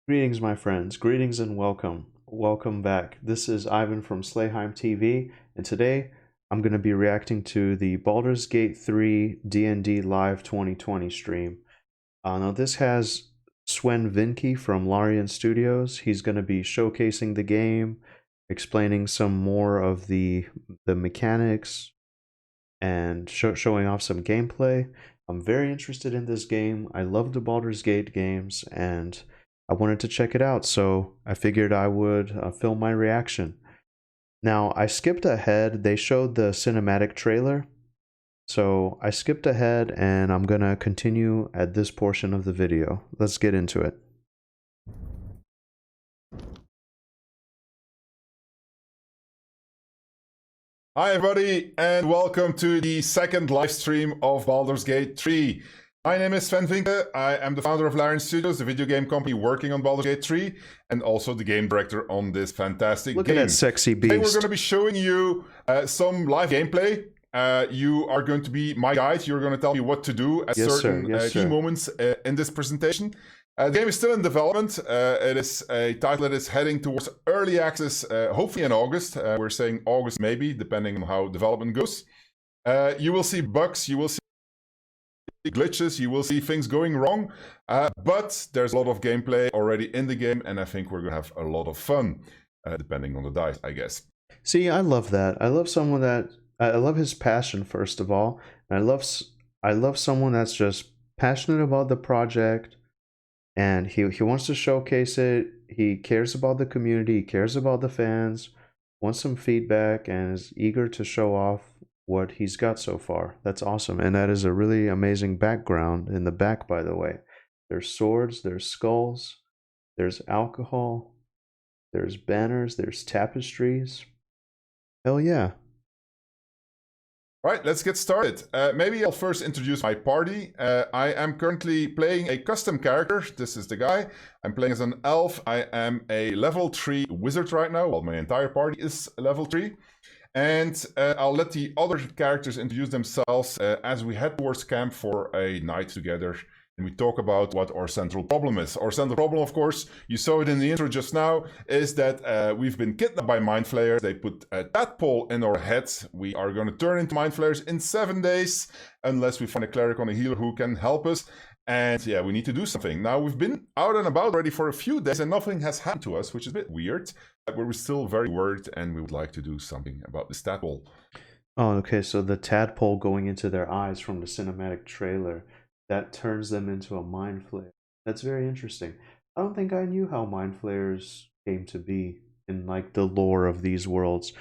Greetings, my friends. Greetings and welcome. Welcome back. This is Ivan from Slayheim TV, and today I'm going to be reacting to the Baldur's Gate 3 D&D Live 2020 stream. Now, this has Swen Vincke from Larian Studios. He's going to be showcasing the game, explaining some more of the mechanics, and showing off some gameplay. I'm very interested in this game. I love the Baldur's Gate games, and I wanted to check it out, so I figured I would film my reaction. Now, I skipped ahead. They showed the cinematic trailer, so I skipped ahead, and I'm gonna continue at this portion of the video. Let's get into it. Hi everybody, and welcome to the second live stream of Baldur's Gate 3. My name is Swen Vincke. I am the founder of Larian Studios, the video game company working on Baldur's Gate 3, and also the game director on this fantastic Look game. at that sexy beast. Today we're going to be showing you some live gameplay. You are going to be my guide. You're going to tell me what to do at certain key moments in this presentation. The game is still in development. It is a title that is heading towards early access, hopefully in August. We're saying August maybe, depending on how development goes. You will see bugs, you will see glitches, you will see things going wrong, but there's a lot of gameplay already in the game, and I think we're going to have a lot of fun, depending on the dice, I guess. See, I love that. I love someone that... I love his passion, first of all. And I love someone that's just passionate about the project, and he wants to showcase it. He cares about the community, he cares about the fans, wants some feedback, and is eager to show off what he's got so far. That's awesome. And that is a really amazing background in the back, by the way. There's swords, there's skulls, there's alcohol, there's banners, there's tapestries. Hell yeah. Right, let's get started. Maybe I'll first introduce my party. I am currently playing a custom character. This is the guy. I'm playing as an elf. I am a level 3 wizard right now. Well, my entire party is level 3. And I'll let the other characters introduce themselves as we head towards camp for a night together. And we talk about what our central problem is. Our central problem, of course, you saw it in the intro just now, is that we've been kidnapped by mind flayers. They put a tadpole in our heads. We are going to turn into mind flayers in 7 days, unless we find a cleric or a healer who can help us. And yeah, we need to do something. Now, we've been out and about already for a few days, and nothing has happened to us, which is a bit weird. But we're still very worried, and we would like to do something about this tadpole. Oh, okay, so the tadpole going into their eyes from the cinematic trailer, that turns them into a mind flayer. That's very interesting. I don't think I knew how mind flayers came to be in like the lore of these worlds.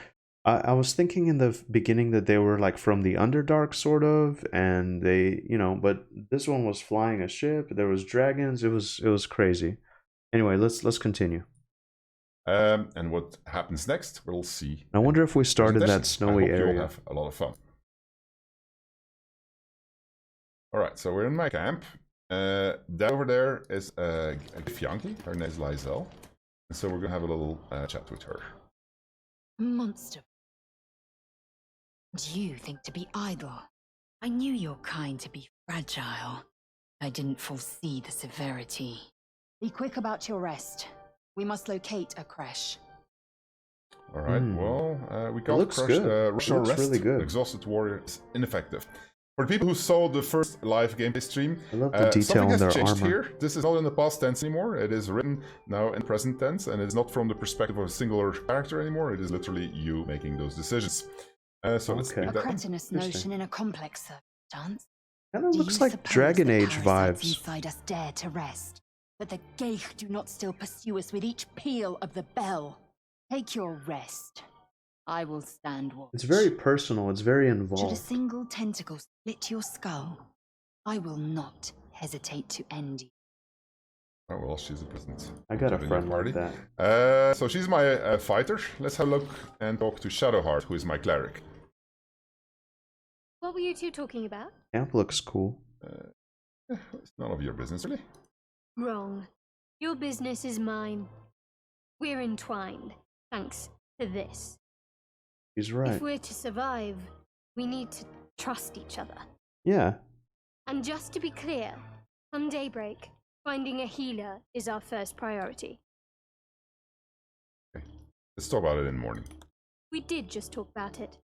I was thinking in the beginning that they were like from the Underdark sort of, and they, but this one was flying a ship. There was dragons. It was crazy. Anyway, let's continue. And what happens next, we'll see. I wonder if we start in that snowy area. You'll have a lot of fun. All right, so we're in my camp. That over there is a Githyanki. Her name is Lysel. And so we're going to have a little chat with her. Monster. And you think to be idle. I knew your kind to be fragile. I didn't foresee the severity. Be quick about your rest. We must locate a creche. All right, well, we can't rush our rest. Really good. Exhausted warrior is ineffective. For the people who saw the first live gameplay stream, I love the detail in their changed armor. Here. This is not in the past tense anymore. It is written now in present tense, and it's not from the perspective of a singular character anymore. It is literally you making those decisions. So let's a cretinous notion in a complex circumstance. Kind of looks like Dragon Age vibes. Inside us dare to rest, but the Geich do not still pursue us with each peal of the bell. Take your rest. I will stand watch. It's very personal. It's very Should involved. a single tentacle split your skull, I will not hesitate to end you. Oh, well, she's a present. I got a friend like that. So she's my fighter. Let's have a look and talk to Shadowheart, who is my cleric. What were you two talking about? Camp looks cool. It's none of your business, really. Wrong. Your business is mine. We're entwined, thanks to this. He's right. If we're to survive, we need to trust each other. Yeah. And just to be clear, come daybreak, Finding a healer is our first priority. Okay. Let's talk about it in the morning. We did just talk about it.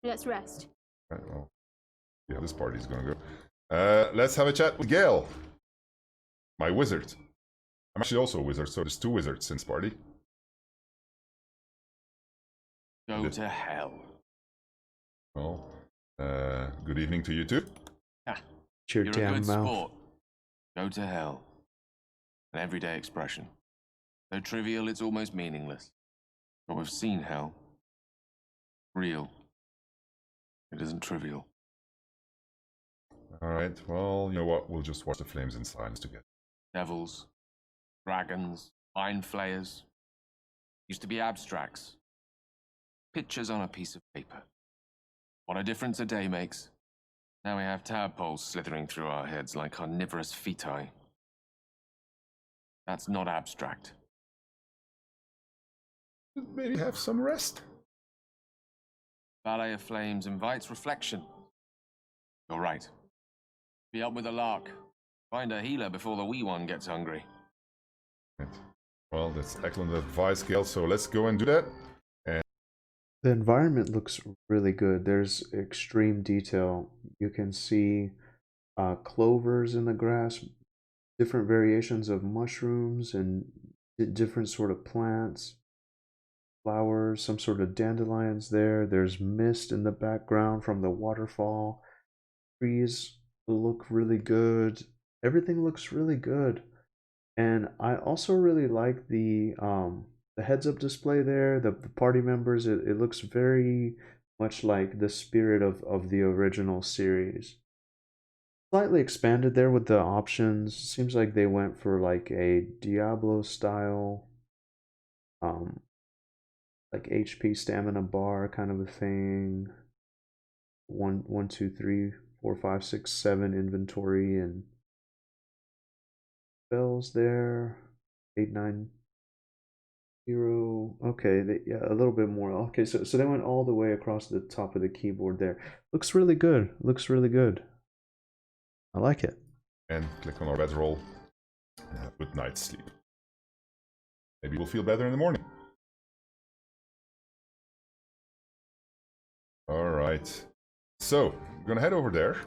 Let's rest. Right, well, yeah, this party's gonna go. Let's have a chat with Gale, my wizard. I'm actually also a wizard, so there's 2 wizards in this party. Go to hell. Well, good evening to you too. Ha, It's your you're a damn good mouth. sport. Go to hell. An everyday expression. So trivial it's almost meaningless. But we've seen hell. Real. It isn't trivial. Alright, well, you know what? We'll just watch the flames in silence together. Devils, dragons, mind flayers. Used to be abstracts. Pictures on a piece of paper. What a difference a day makes. Now we have tadpoles slithering through our heads like carnivorous feti. That's not abstract. Maybe have some rest. Ballet of Flames invites reflection. You're right. Be up with a lark. Find a healer before the wee one gets hungry. Right. Well, that's excellent advice, Gale, so let's go and do that. The environment looks really good. There's extreme detail. You can see clovers in the grass, different variations of mushrooms and different sort of plants, flowers, some sort of dandelions there. There's mist in the background from the waterfall. Trees look really good. Everything looks really good. And I also really like the heads-up display there, the party members. It looks very much like the spirit of the original series. Slightly expanded there with the options. Seems like they went for like a Diablo style, like HP stamina bar kind of a thing. 1, 2, 3, 4, 5, 6, 7 inventory and spells there. 8, 9, 0. Okay, yeah, a little bit more. Okay, so they went all the way across the top of the keyboard there. Looks really good. Looks really good. I like it. And click on our bedroll and have a good night's sleep. Maybe we'll feel better in the morning. Alright. So, we're gonna head over there.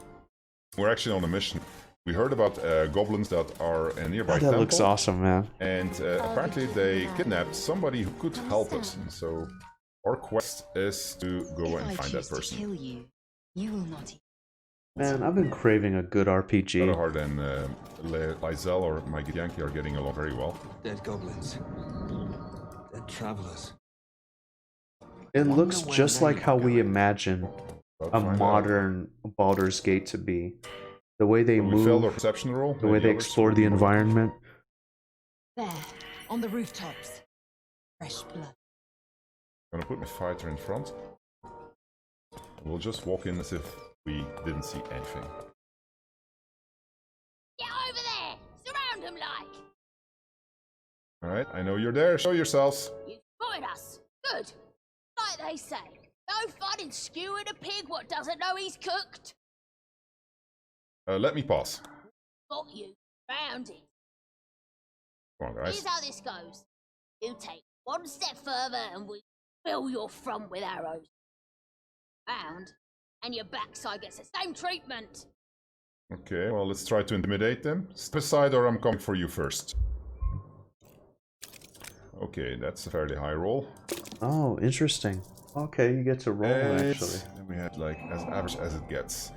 We're actually on a mission. We heard about goblins that are in a nearby That temple. looks awesome, man. And apparently they kidnapped somebody who could help us. And so our quest is to go and find that person. Kill you, you will not. Man, I've been craving a good RPG. Baldur and Lizelle or my Yankee are getting along very well. Dead goblins. Dead travelers. It looks just like how we imagine But a find out. modern Baldur's Gate to be. The way they So we failed our move, perception roll. the way they explore the environment. There, on the rooftops. Fresh blood. I'm gonna put my fighter in front. We'll just walk in as if we didn't see anything. Get over there! Surround them like! Alright, I know you're there. Show yourselves. You spotted us! Good! Like they say, no fun in skewing a pig what doesn't know he's cooked! Let me pass. Got you. Found it. Come on, guys. Here's how this goes. You take one step further and we fill your front with arrows. Found, and your backside gets the same treatment. Okay, well, let's try to intimidate them. Step aside or I'm coming for you first. Okay, that's a fairly high roll. Oh, interesting. Okay, you get to roll actually. Then we had like as average as it gets.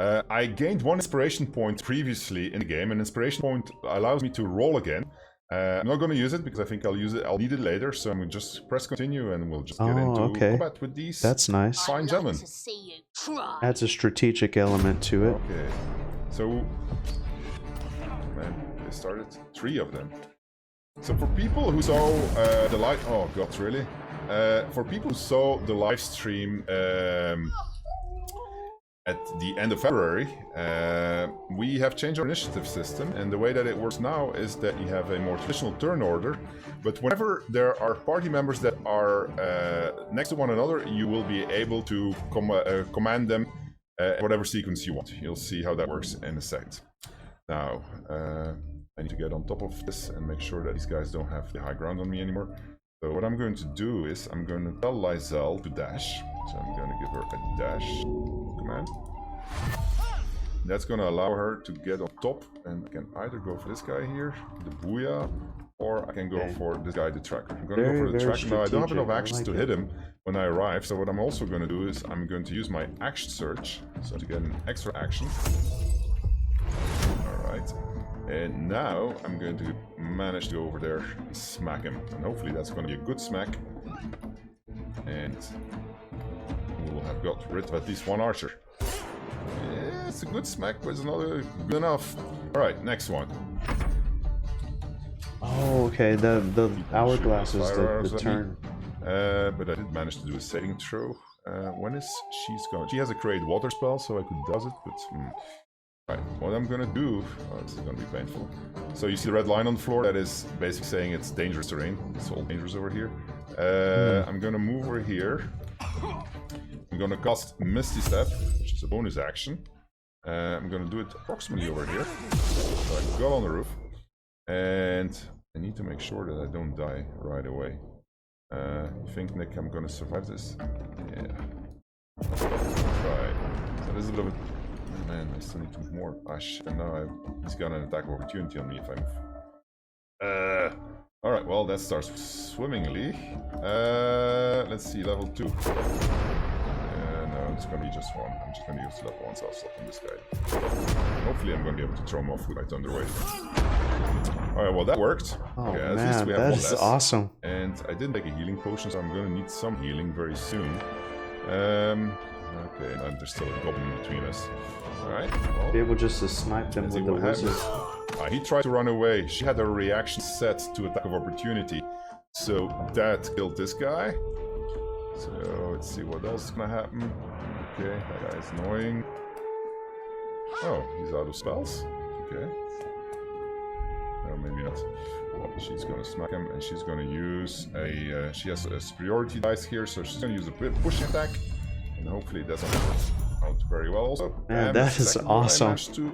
I gained 1 inspiration point previously in the game. An inspiration point allows me to roll again. I'm not going to use it because I think I'll need it later. So I'm going to just press continue and we'll just get into combat with these. That's nice. Fine, I'd gentlemen. love to see you try. Adds a strategic element to it. Okay, so man, they started 3 of them. So for people who saw the live, oh god, really? For people who saw the live stream at the end of February, we have changed our initiative system, and the way that it works now is that you have a more traditional turn order, but whenever there are party members that are next to one another, you will be able to command them whatever sequence you want. You'll see how that works in a second. Now, I need to get on top of this and make sure that these guys don't have the high ground on me anymore. So what I'm going to do is I'm going to tell Lysel to dash. So I'm going to give her a dash command. That's going to allow her to get on top, and I can either go for this guy here, the Booyah, or I can go for this guy, the Tracker. I'm going to go for the Tracker. Now, I don't have enough actions to hit him when I arrive, so what I'm also going to do is I'm going to use my action search, so to get an extra action. Alright. And now I'm going to manage to go over there and smack him. And hopefully that's going to be a good smack. And we will have got rid of at least one archer. Yeah, it's a good smack, but it's not good enough. Alright, next one. Oh, okay. The hourglass is the turn. But I did manage to do a saving throw. When is she's going? She has a create water spell, so I could does it, but... Right, what I'm gonna do... Oh, this is gonna be painful. So you see the red line on the floor? That is basically saying it's dangerous terrain. It's all dangerous over here. I'm gonna move over here. I'm gonna cast Misty Step, which is a bonus action. I'm gonna do it approximately over here. So I can go on the roof. And I need to make sure that I don't die right away. You think, Nick, I'm gonna survive this? Yeah. Right. So this is a little bit... Man, I still need to move more. Ah, shit, and now he's got an attack of opportunity on me if I move. Alright, well, that starts swimmingly. Let's see, level 2. No, it's gonna be just 1. I'm just gonna use level 1 self on this guy. Hopefully I'm gonna be able to throw him off with my Thunderwave. Alright, well, that worked. Oh, okay, man, at least we have that one is less. awesome. And I didn't take a healing potion, so I'm gonna need some healing very soon. Okay, and there's still a goblin between us. Alright, well, Be able just to snipe them with the wizard. he tried to run away. She had her reaction set to attack of opportunity. So that killed this guy. So let's see what else is gonna happen. Okay, that guy's annoying. Oh, he's out of spells. Okay. No, maybe not. Well, she's gonna smack him, and she's gonna use a... she has a superiority dice here, so she's gonna use a pushing attack. And hopefully it doesn't work out very well also. Man, and that is awesome. I managed to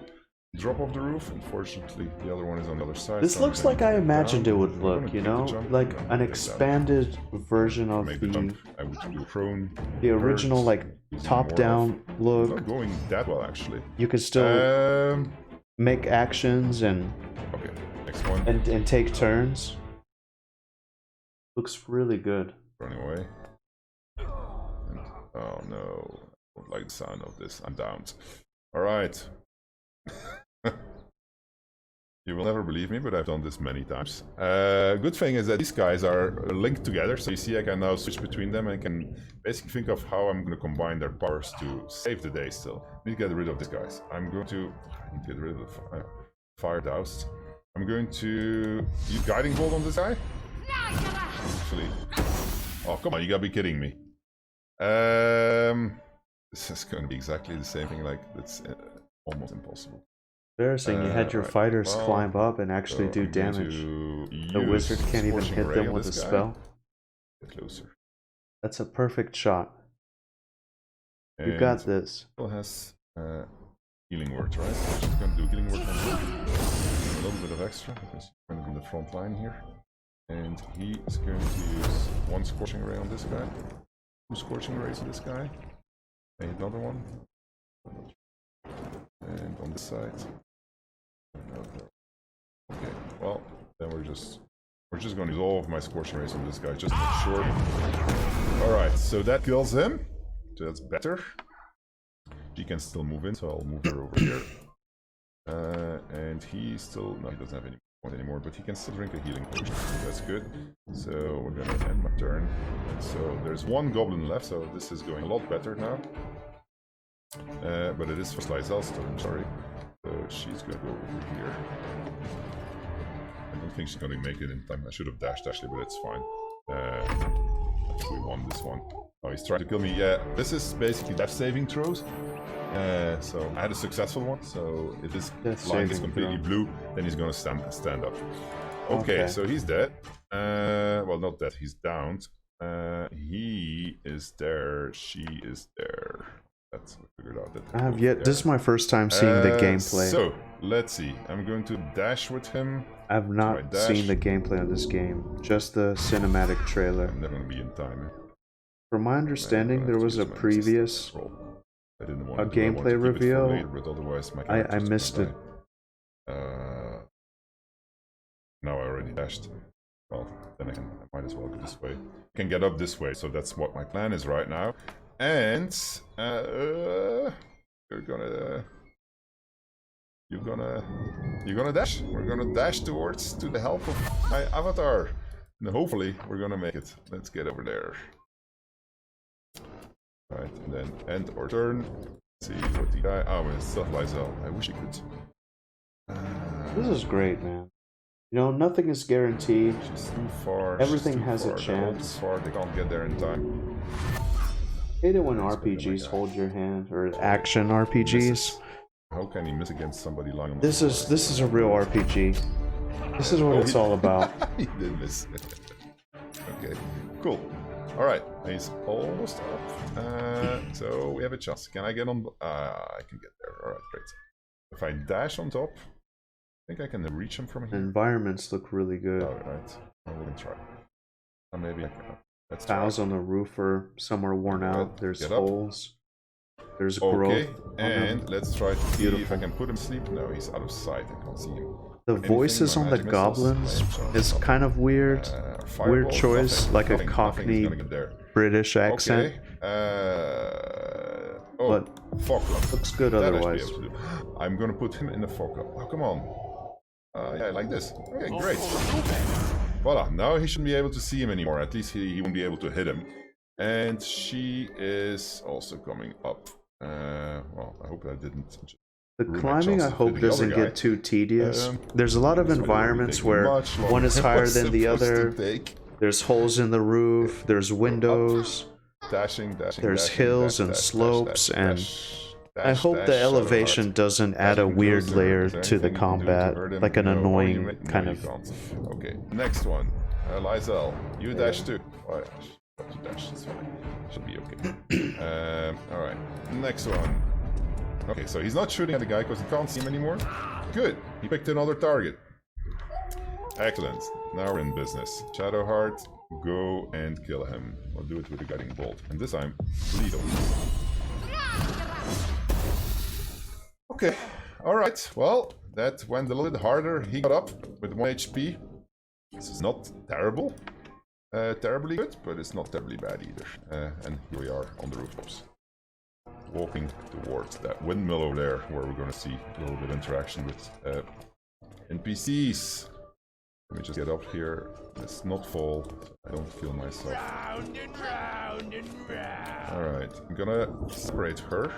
drop off the roof. Unfortunately, the other one is on the other side. This so looks like I imagined it would look, you know? jump. Like I'm an gonna expanded version of make the jump. I would do prone. the original, birds, like, using top-down more of- look. Not going that well, actually. You can still make actions and Okay, next one. and take turns. Looks really good. Running away. And, oh no. I don't like the sound of this. I'm downed. Alright. You will never believe me, but I've done this many times. Good thing is that these guys are linked together, so you see I can now switch between them and can basically think of how I'm going to combine their powers to save the day still. I need to get rid of these guys. I need to get rid of the fire doused. I'm going to use Guiding Bolt on this guy. Actually. Oh, come on, you gotta be kidding me. This is going to be exactly the same thing, like, it's almost impossible. Embarrassing, you had your right. fighters Well, climb up and actually do I'm going damage. to The use wizard can't even Scorching hit Ray them on with a this guy. spell. Get closer. That's a perfect shot. You And got this. Still has healing word, right? So she's going to do healing word on him. A little bit of extra because he's kind of in the front line here. And he is going to use 1 Scorching Ray on this guy, 2 Scorching Rays on this guy, and another one. And on this side. Okay, well, then we're just going to use all of my Scorching Rays on this guy, just to make sure. Alright, so that kills him. So that's better. She can still move in, so I'll move her over here. And he still... No, he doesn't have any point anymore, but he can still drink a healing potion, so that's good. So we're going to end my turn. And so there's 1 goblin left, so this is going a lot better now. But it is for Lysel's turn, sorry. So she's going to go over here. I don't think she's going to make it in time. I should have dashed actually, but it's fine. I think we won this one. Oh, he's trying to kill me. Yeah, this is basically death saving throws. So I had a successful one. So if this line is completely blue, then he's going to stand up. Okay, so he's dead. Well, not dead. He's downed. He is there. She is there. That's we figured out that. I have yet. This is my first time seeing the gameplay. So let's see. I'm going to dash with him. I have not seen the gameplay of this game. Just the cinematic trailer. I'm never gonna be in time. From my understanding, there was a previous gameplay reveal. Later, but otherwise my I missed it. Now I already dashed. Well, then I might as well go this way. I can get up this way, so that's what my plan is right now. And you're gonna dash. We're gonna dash towards to the help of my avatar, and hopefully we're gonna make it. Let's get over there. Right, and then end or turn. See what the guy. Oh, it's stuff Lysel. I wish he could. This is great, man. You know, nothing is guaranteed. She's too far. Everything has a chance. Too far. They can't get there in time. I hate it when RPGs hold your hand, or action RPGs. How can he miss against somebody lying on the This is a real RPG. This is what it's all about. He did miss. Okay, cool. All right, he's almost up. So we have a chance. Can I get on? I can get there. All right, great. If I dash on top, I think I can reach him from The here. environments look really good. All right, I'm gonna try. Maybe I can. Let's Tiles on the roof are somewhere worn out. There's Get up. holes. There's growth. Okay, and let's try to see if I Beautiful. can put him to sleep. No, he's out of sight. I can't see him. The voices on the goblins is kind of weird. Weird choice, like a Cockney British accent. Okay. Oh, But fog up. looks good That I should be otherwise. able to do. I'm gonna put him in the fog up. Oh, come on. Yeah, like this. Okay, great. Voila, now he shouldn't be able to see him anymore. At least he won't be able to hit him. And she is also coming up. Well, I hope that didn't. The ruin my climbing, I chances hope, with the other doesn't guy. get too tedious. There's a lot of This one will environments take where much longer one is than higher was than the supposed to other. take. There's holes in the roof. There's windows. Dashing, There's dashing, hills and dash, slopes, dash, and dash, I dash, hope dash, the shadow elevation heart. doesn't add a Dashing weird closer. layer Is there to the anything you can do to combat, hurt him? like an No. annoying No, kind you of. can't. Okay, next one. Lysel, you dash too. Oh, yeah. Got to dash, it's fine. Should be okay. Alright, next one. Okay, so he's not shooting at the guy because he can't see him anymore. Good, he picked another target. Excellent, now we're in business. Shadowheart, go and kill him. We'll do it with the guiding bolt. And this time, lethal. Okay, alright, well, that went a little bit harder. He got up with 1 HP. This is not terrible. Terribly good, but it's not terribly bad either. And here we are on the rooftops. Walking towards that windmill over there, where we're going to see a little bit of interaction with NPCs. Let me just get up here. Let's not fall. I don't kill myself. Round and round and round. Alright, I'm gonna separate her.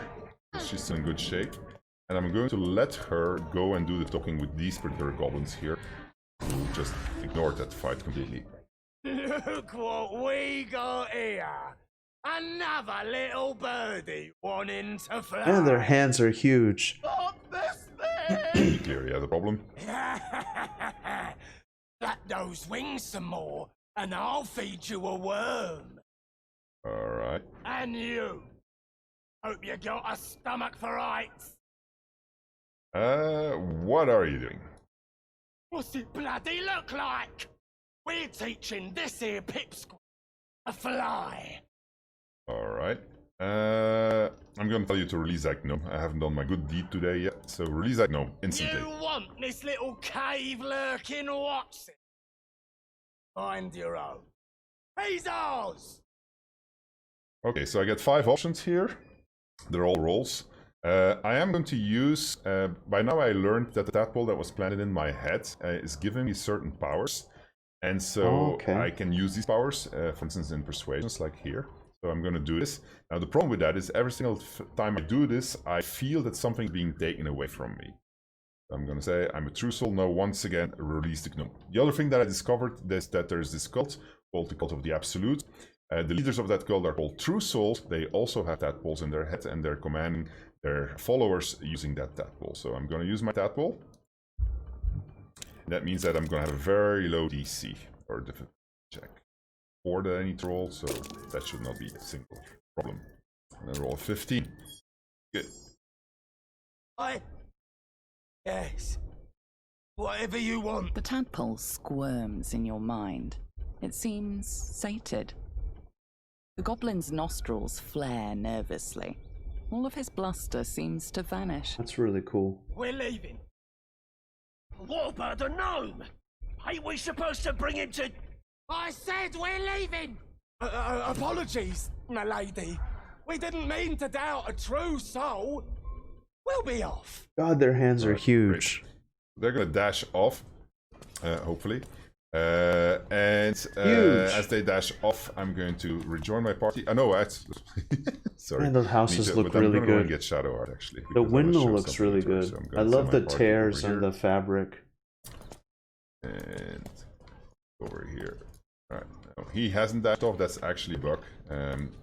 She's still in good shape. And I'm going to let her go and do the talking with these particular goblins here, who just ignored that fight completely. Look what we got here. Another little birdie wanting to fly. And their hands are huge. Stop this thing! Clearly has a problem. Flap those wings some more, and I'll feed you a worm. Alright. And you. Hope you got a stomach for heights. What are you doing? What's it bloody look like? We're teaching this here pipsqueak a fly. Alright. I'm gonna tell you to release that gnome. I haven't done my good deed today yet, so release that gnome instantly. You want this little cave lurking what's it? Find your own. He's ours! Okay, so I get 5 options here. They're all rolls. I am going to use... by now I learned that the tadpole that was planted in my head is giving me certain powers. And so I can use these powers, for instance in persuasions, like here. So I'm going to do this. Now the problem with that is every single time I do this, I feel that something's being taken away from me. I'm going to say, I'm a true soul, now once again, release the gnome. The other thing that I discovered is that there's this cult, called the Cult of the Absolute. The leaders of that cult are called true souls. They also have tadpoles in their head, and they're commanding their followers using that tadpole. So I'm going to use my tadpole. That means that I'm going to have a very low DC, or difficulty check. 4 that I need to roll, so that should not be a single problem. And then roll 15. Good. Yes. Whatever you want. The tadpole squirms in your mind. It seems sated. The goblin's nostrils flare nervously. All of his bluster seems to vanish. That's really cool. We're leaving. What about the gnome? Ain't we supposed to bring him to... I said we're leaving! Apologies, my lady. We didn't mean to doubt a true soul. We'll be off. God, their hands are huge. Great. They're gonna dash off, hopefully. As they dash off, I'm going to rejoin my party. No, sorry. Man, those houses look but really I'm gonna go and good. get shadow art actually. The because I wanna windmill show looks something really to her, good. so I'm I gonna love send the my party tears over and here. the fabric. And over here. Alright, no, he hasn't dashed off, that's actually a bug.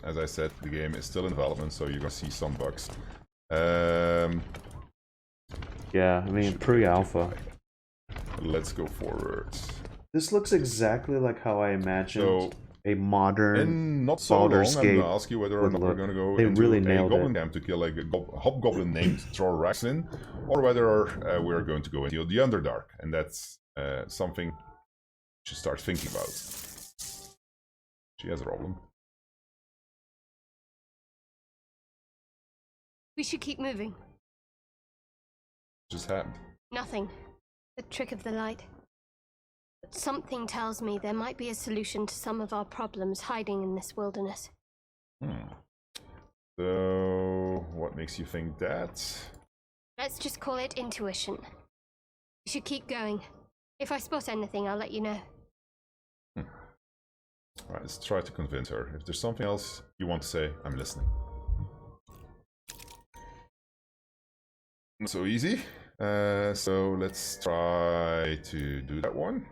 As I said, the game is still in development, so you're gonna see some bugs. Yeah, I mean, pre-alpha. Let's go forward. This looks exactly like how I imagined So, a modern in not so Baldur's long, I'm Gate gonna ask you whether or would not we're look. gonna go They into really a nailed goblin it. camp to kill a hobgoblin named Thorraxin, or whether we're going to go into the Underdark, and that's something you should start thinking about. She has a problem. We should keep moving. Just happened. Nothing. The trick of the light. But something tells me there might be a solution to some of our problems hiding in this wilderness. So, what makes you think that? Let's just call it intuition. We should keep going. If I spot anything, I'll let you know. Alright, let's try to convince her. If there's something else you want to say, I'm listening. Not so easy. So let's try to do that one.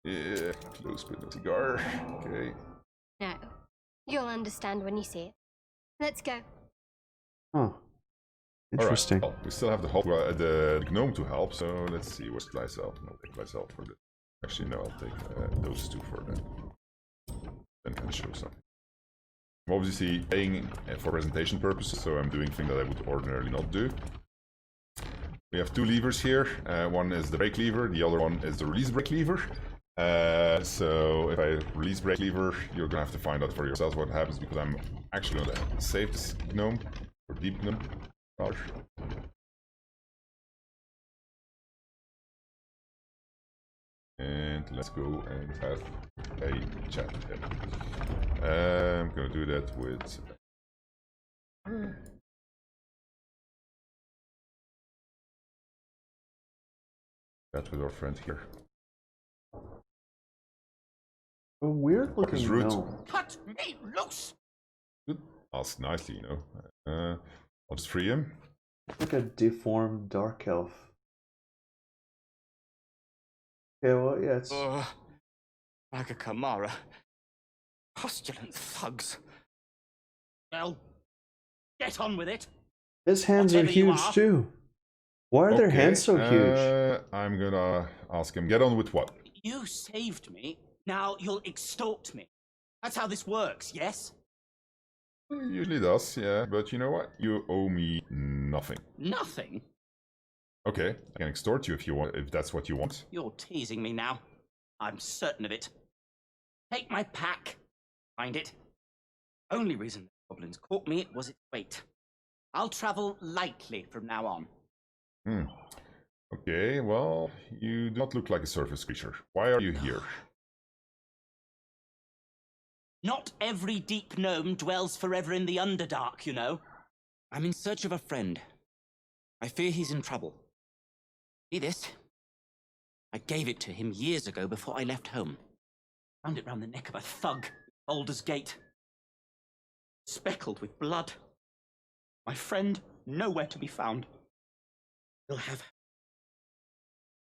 Yeah, close but no cigar. Okay. No. You'll understand when you see it. Let's go. Huh. Interesting. Alright, well, we still have the gnome to help, so let's see what's Glycel. I'll take Glycel for this. Actually, no, I'll take those two for that. Then can show something. I'm obviously paying for presentation purposes, so I'm doing things that I would ordinarily not do. We have two levers here. One is the brake lever, the other one is the release brake lever. So if I release brake lever, you're gonna have to find out for yourselves what happens, because I'm actually gonna save this gnome, or deep gnome. And let's go and have a chat with him. I'm gonna do that with our friend here. A weird looking His root. gnome. Cut me loose! Good. Ask nicely, you know. I'll just free him. Like a deformed dark elf. Okay, well, yeah, it's... Like a Kamara. Postulant thugs. Well, get on with it. His hands are Whatever you huge are. too. Why are their hands so huge? I'm gonna ask him, get on with what? You saved me, now you'll extort me. That's how this works, yes? It usually does, yeah, but you know what? You owe me nothing. Nothing? Okay, I can extort you if you want, if that's what you want. You're teasing me now. I'm certain of it. Take my pack. Find it. Only reason the goblins caught me was its weight. I'll travel lightly from now on. Okay, well, you do not look like a surface creature. Why are you here? Not every deep gnome dwells forever in the Underdark, you know. I'm in search of a friend. I fear he's in trouble. See this? I gave it to him years ago before I left home. Found it round the neck of a thug at Baldur's Gate. Speckled with blood. My friend, nowhere to be found. He'll have...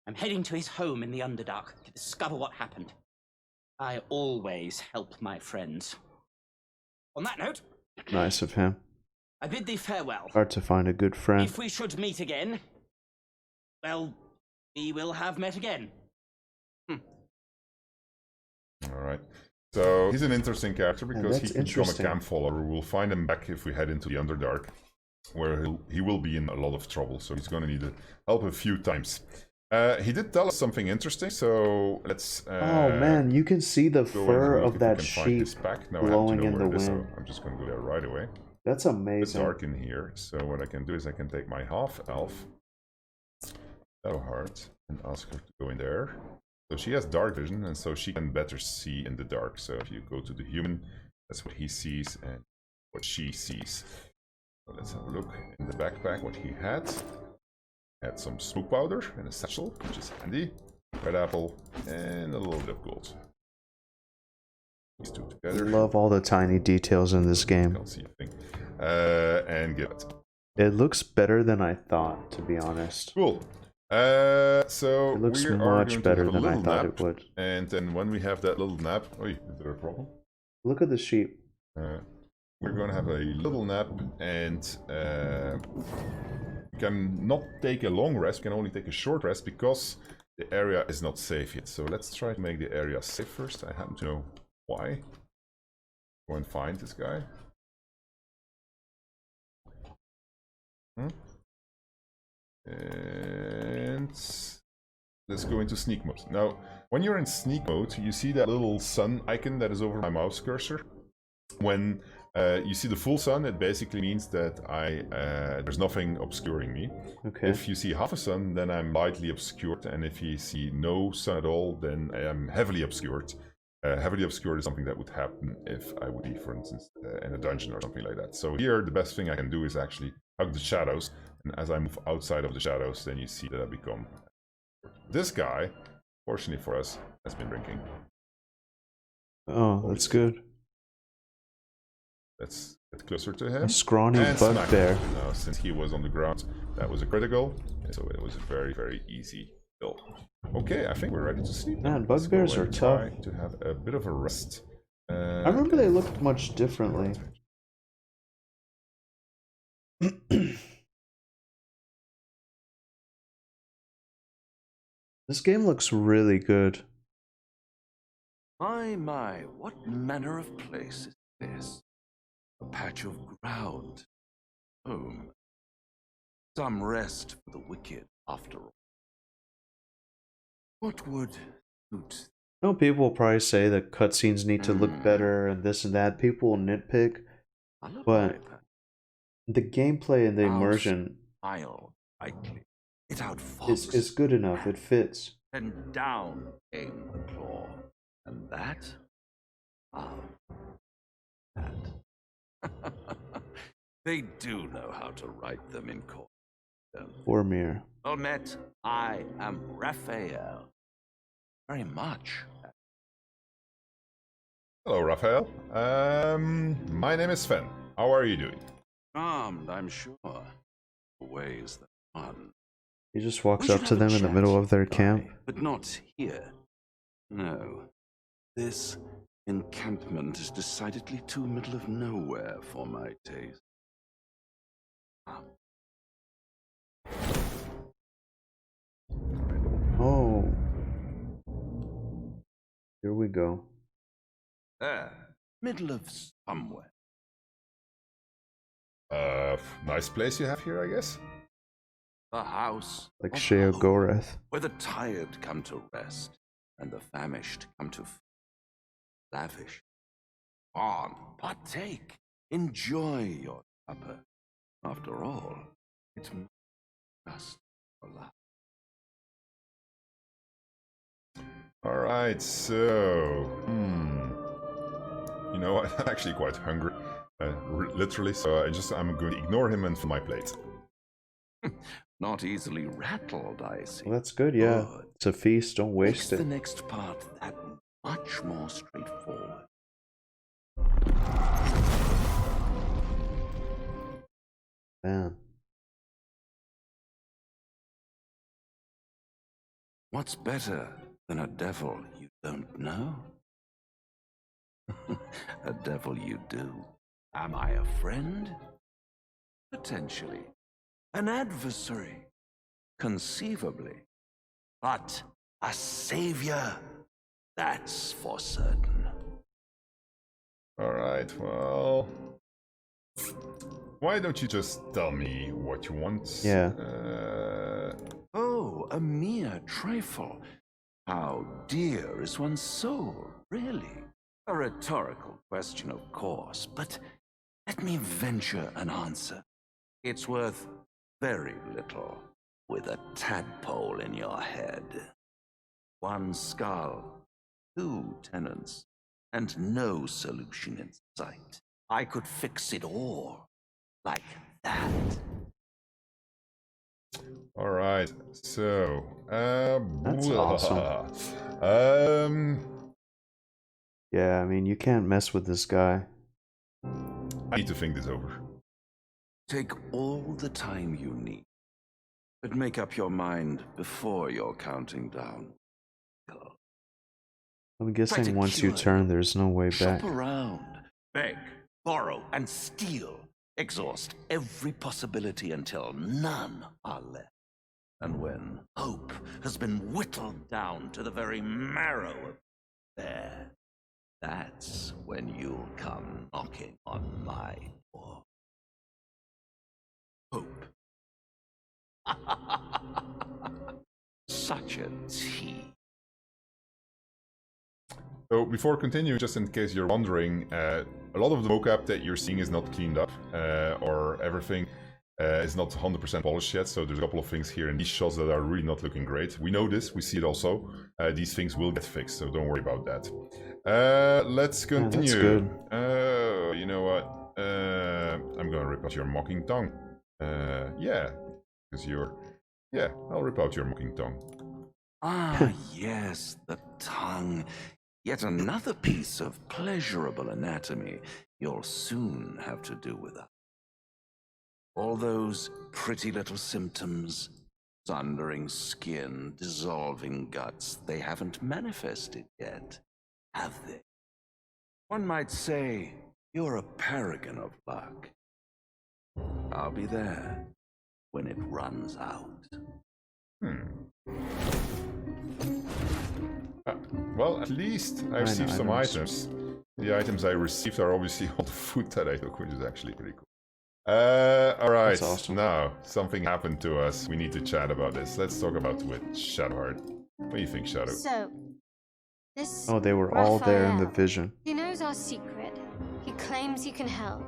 I'm heading to his home in the Underdark to discover what happened. I always help my friends. On that note... Nice of him. I bid thee farewell. Hard to find a good friend. If we should meet again, well, we will have met again. Alright. So he's an interesting character because he that's can become a interesting. camp follower. We'll find him back if we head into the Underdark, where he will be in a lot of trouble. So he's going to need help a few times. He did tell us something interesting, so let's. Oh man, you can see the go and fur have a look of if we that can find sheep his pack. Now I blowing have to know in the where it is, wind. so I'm just going to go there right away. That's It's amazing. dark in here, so what I can do is I can take my half elf, Shadowheart, and ask her to go in there. So she has dark vision, and so she can better see in the dark. So if you go to the human, that's what he sees and what she sees. So let's have a look in the backpack what he had. Had some smoke powder and a satchel, which is handy. Red apple and a little bit of gold. These two I together. love all the tiny details in this game. Can't see a thing. And give it. It looks better than I thought, to be honest. Cool. So It looks we are much going better to have a than I little thought nap, it would. and then when we have that little nap, is there a problem? Look at the sheep. We're going to have a little nap, and we can not take a long rest. We can only take a short rest because the area is not safe yet. So let's try to make the area safe first. I happen to know why. Go and find this guy. And let's go into sneak mode. Now, when you're in sneak mode, you see that little sun icon that is over my mouse cursor. When you see the full sun, it basically means that there's nothing obscuring me. Okay. If you see half a sun, then I'm lightly obscured, and if you see no sun at all, then I am heavily obscured. Heavily obscured is something that would happen if I would be, for instance, in a dungeon or something like that. So here, the best thing I can do is actually hug the shadows, and as I move outside of the shadows, then you see that I become... This guy, fortunately for us, has been drinking. Oh, that's good. Let's get closer to him. A scrawny and smack bugbear. him. Now, since he was on the ground, that was a critical, so it was a very, very easy kill. Okay, I think we're ready to sleep. Man, Let's bugbears go are and tough. try to have a bit of a rest. I remember they looked much differently. This game looks really good. My, what manner of place is this? A patch of ground. Home. Some rest for the wicked, after all. What would suit? I know people will probably say that cutscenes need to look better and this and that. People will nitpick, but the gameplay and the immersion is good enough. It fits. And down came the claw. And that? That. They do know how to write them in court. Vormir. Well met, I am Raphael. Very much. Hello, Raphael. My name is Sven. How are you doing? Charmed, I'm sure. Ways that fun. He just walks up to them in the middle of their camp. But not here. No. This encampment is decidedly too middle of nowhere for my taste. Oh. Here we go. There. Middle of somewhere. Nice place you have here, I guess. A house. Like of Shea hope, Goreth. where the tired come to rest, and the famished come to lavish. On, partake, enjoy your supper. After all, it's just a lot. Alright, so... You know what? I'm actually quite hungry. Literally, so I'm going to ignore him and fill my plate. Not easily rattled, I see. Well, that's good, yeah. Good. It's a feast, don't waste Makes it. the next part that much more straightforward. Man. What's better than a devil you don't know? A devil you do. Am I a friend? Potentially. An adversary? Conceivably. But a savior? That's for certain. Alright, well... Why don't you just tell me what you want? Yeah. Oh, a mere trifle. How dear is one's soul, really? A rhetorical question, of course, but let me venture an answer. It's worth very little with a tadpole in your head. One skull, 2 tenants, and no solution in sight. I could fix it all like that. Alright, so... That's awesome. Yeah, I mean, you can't mess with this guy. I need to think this over. Take all the time you need, but make up your mind before you're counting down. I'm guessing once you turn, there's no way back. Shop around, beg, borrow, and steal. Exhaust every possibility until none are left. And when hope has been whittled down to the very marrow of there, that's when you'll come knocking on my door. Hope. Such a tea. So before continuing, just in case you're wondering, a lot of the mocap that you're seeing is not cleaned up, or everything is not 100% polished yet, so there's a couple of things here in these shots that are really not looking great. We know this, we see it also. These things will get fixed, so don't worry about that. Let's continue. Yeah, that's good. You know what? I'm gonna rip out your mocking tongue. Yeah, because you're... Yeah, I'll rip out your mocking tongue. Ah, yes, the tongue. Yet another piece of pleasurable anatomy you'll soon have to do without. All those pretty little symptoms, sundering skin, dissolving guts, they haven't manifested yet, have they? One might say you're a paragon of luck. I'll be there when it runs out. Well, at least I received some items. The items I received are obviously all the food that I took, which is actually pretty cool. Alright, awesome. Now, something happened to us. We need to chat about this. Let's talk about with Shadowheart. What do you think, Shadow? So, this Oh, they were all there in the Raphael, vision. he knows our secret. He claims he can help.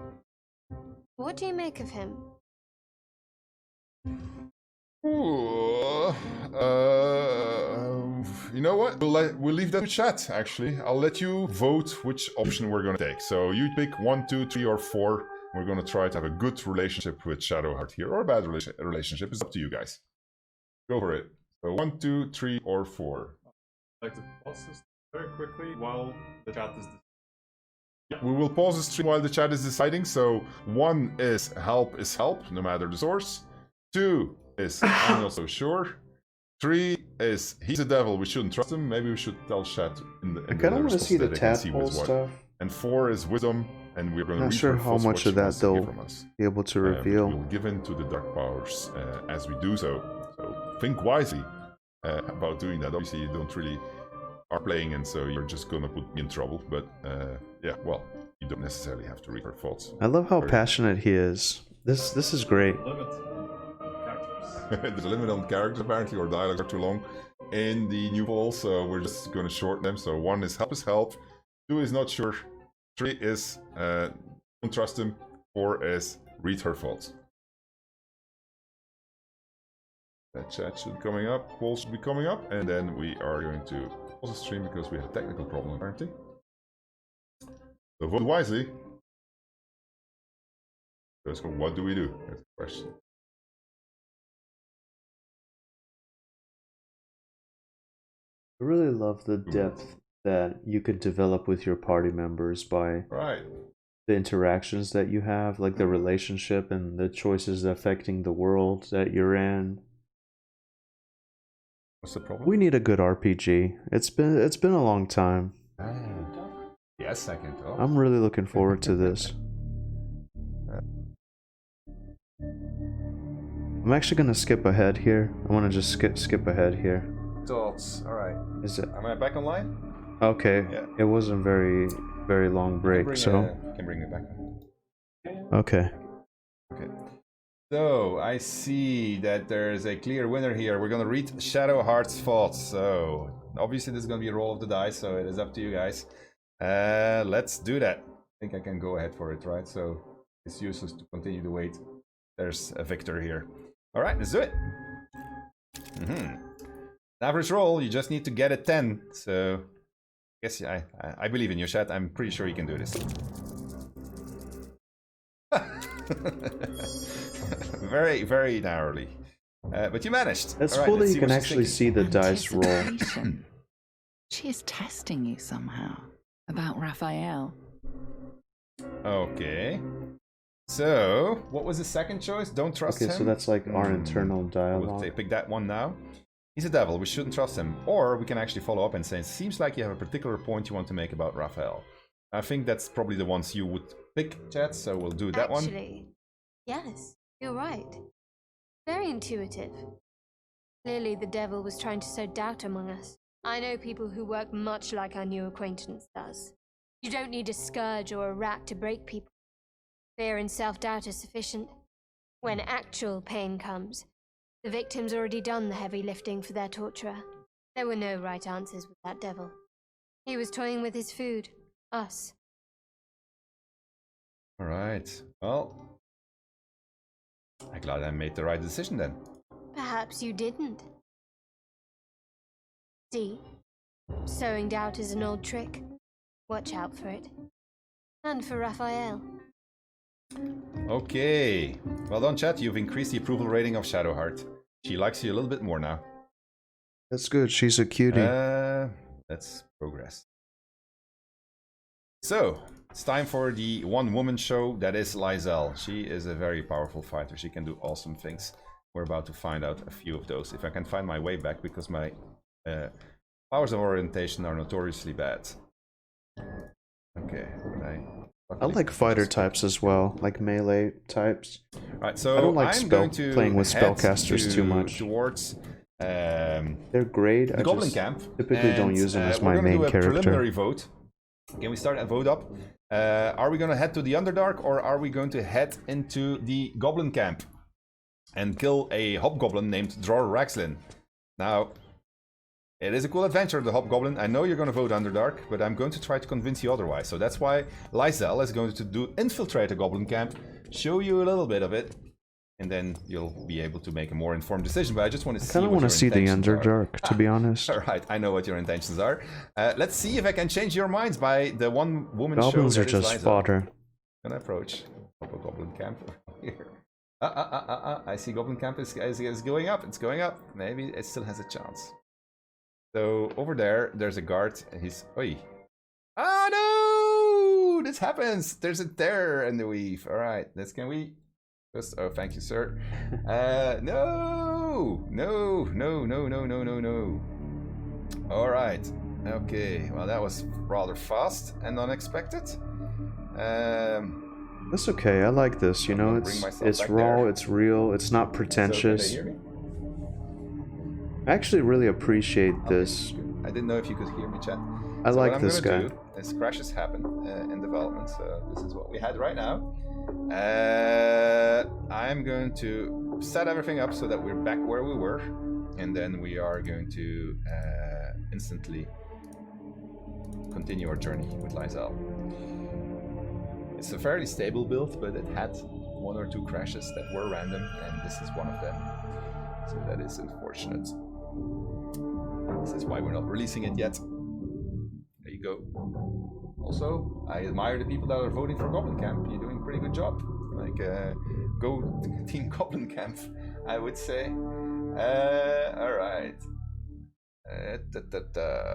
What do you make of him? Ooh, you know what? We'll leave that to chat, actually. I'll let you vote which option we're gonna take. So you pick 1, 2, 3, or 4. We're gonna try to have a good relationship with Shadowheart here, or a bad relationship. It's up to you guys. Go for it. So 1, 2, 3, or 4. I'd like to pause this very quickly while the chat is... We will pause the stream while the chat is deciding. So 1 is help, no matter the source. 2 is I'm not so sure. 3 is he's a devil, we shouldn't trust him. Maybe we should tell chat in the I kind of want to see the tadpole stuff. And 4 is wisdom, and we're going to Not sure how much of that they'll be able to reveal. We'll give in to the dark powers as we do so. So think wisely about doing that. Obviously, you don't really are playing, and so you're just going to put me in trouble. But yeah, well, you don't necessarily have to read her thoughts. I love how passionate he is. This is great. There's a limit on characters apparently, or dialogues are too long in the new poll, so we're just going to shorten them. So 1 is help, 2 is not sure, 3 is don't trust him, 4 is read her thoughts. That chat should be coming up, poll should be coming up, and then we are going to pause the stream because we have a technical problem apparently. So vote wisely. Let's go. What do we do? That's the question. I really love the depth that you could develop with your party members by the interactions that you have, like the relationship and the choices affecting the world that you're in. What's the problem? We need a good RPG. It's been a long time. Yes, I can talk. I'm really looking forward to this. I'm actually gonna skip ahead here. I want to just skip ahead here. Thoughts. All right. Is it? Am I back online? Okay, Yeah. it wasn't very long break, so Can bring it back. okay. Okay. So I see that there's a clear winner here. We're gonna read Shadowheart's thoughts. So obviously this is gonna be a roll of the dice, so it is up to you guys. Let's do that. I think I can go ahead for it, right? So it's useless to continue to wait. There's a victor here. All right, let's do it. Average roll, you just need to get a 10. So I guess I believe in you, Chat. I'm pretty sure you can do this. Very, very narrowly. But you managed. That's All right, cool that let's you see can what she's actually thinking. see the dice roll. Anticipation. She is testing you somehow about Raphael. Okay. So, what was the second choice? Don't trust him. Okay, so that's like our internal dialogue. We'll pick that one now. He's a devil. We shouldn't trust him. Or we can actually follow up and say, it seems like you have a particular point you want to make about Raphael. I think that's probably the ones you would pick, Chat, so we'll do that one. Actually, yes, you're right. Very intuitive. Clearly the devil was trying to sow doubt among us. I know people who work much like our new acquaintance does. You don't need a scourge or a rat to break people. Fear and self-doubt are sufficient. When actual pain comes, the victim's already done the heavy lifting for their torturer. There were no right answers with that devil. He was toying with his food. Us. Alright. Well, I'm glad I made the right decision then. Perhaps you didn't. See? Sowing doubt is an old trick. Watch out for it. And for Raphael. Okay. Well done, Chat. You've increased the approval rating of Shadowheart. She likes you a little bit more now. That's good. She's a cutie. Let's progress. So, it's time for the one-woman show that is Lizelle. She is a very powerful fighter. She can do awesome things. We're about to find out a few of those. If I can find my way back, because my powers of orientation are notoriously bad. Okay, I like fighter types as well, like melee types. Right, so I don't like playing with head spellcasters too much. Towards they're great. the I Goblin just Camp. typically don't use them as my we're main do a character. Preliminary vote. Can we start that vote up? Are we going to head to the Underdark, or are we going to head into the Goblin Camp and kill a hobgoblin named Dror Raxlin? Now, it is a cool adventure, the hobgoblin. I know you're going to vote Underdark, but I'm going to try to convince you otherwise. So that's why Lizelle is going to infiltrate the Goblin Camp, show you a little bit of it, and then you'll be able to make a more informed decision. But I just want to see. I kind of want to see the Underdark, to be honest. All right, I know what your intentions are. Let's see if I can change your minds by the one-woman show. Goblins are just fodder. Can I approach Goblin Camp here? I see Goblin Camp is going up. It's going up. Maybe it still has a chance. So over there, there's a guard. And he's oi. Ah no! This happens. There's a terror in the weave. All right, let's can we? Just oh, thank you, sir. No. All right. Okay. Well, that was rather fast and unexpected. That's okay. I like this. You know, it's raw. It's real. It's not pretentious. So, I actually really appreciate this. I didn't know if you could hear me, chat. I like this guy. Do is crashes happen in development, so this is what we had right now. I'm going to set everything up so that we're back where we were, and then we are going to instantly continue our journey with Lizelle. It's a fairly stable build, but it had one or two crashes that were random, and this is one of them. So that is unfortunate. This is why we're not releasing it yet. There you go. Also, I admire the people that are voting for Goblin Camp. You're doing a pretty good job. Like, go Team Goblin Camp, I would say. Alright.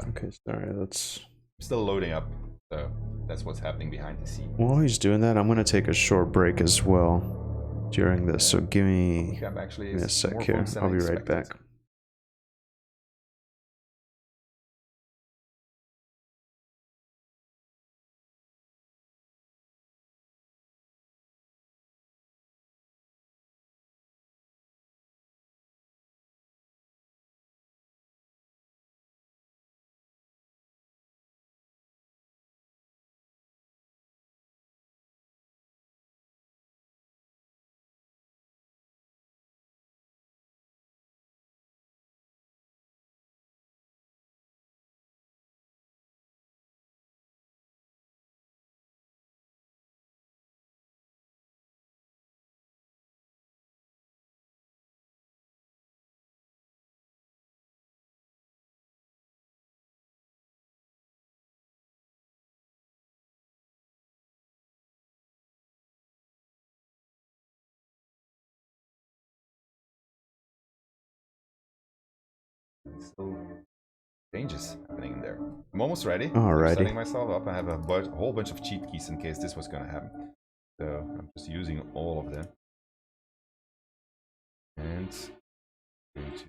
Okay, sorry, that's... Still loading up, so that's what's happening behind the scenes. While he's doing that, I'm going to take a short break as well during this, so give me a sec here. I'll be right back. So changes happening in there. I'm almost ready. Alrighty. I'm setting myself up. I have a whole bunch of cheat keys in case this was going to happen. So I'm just using all of them. And going to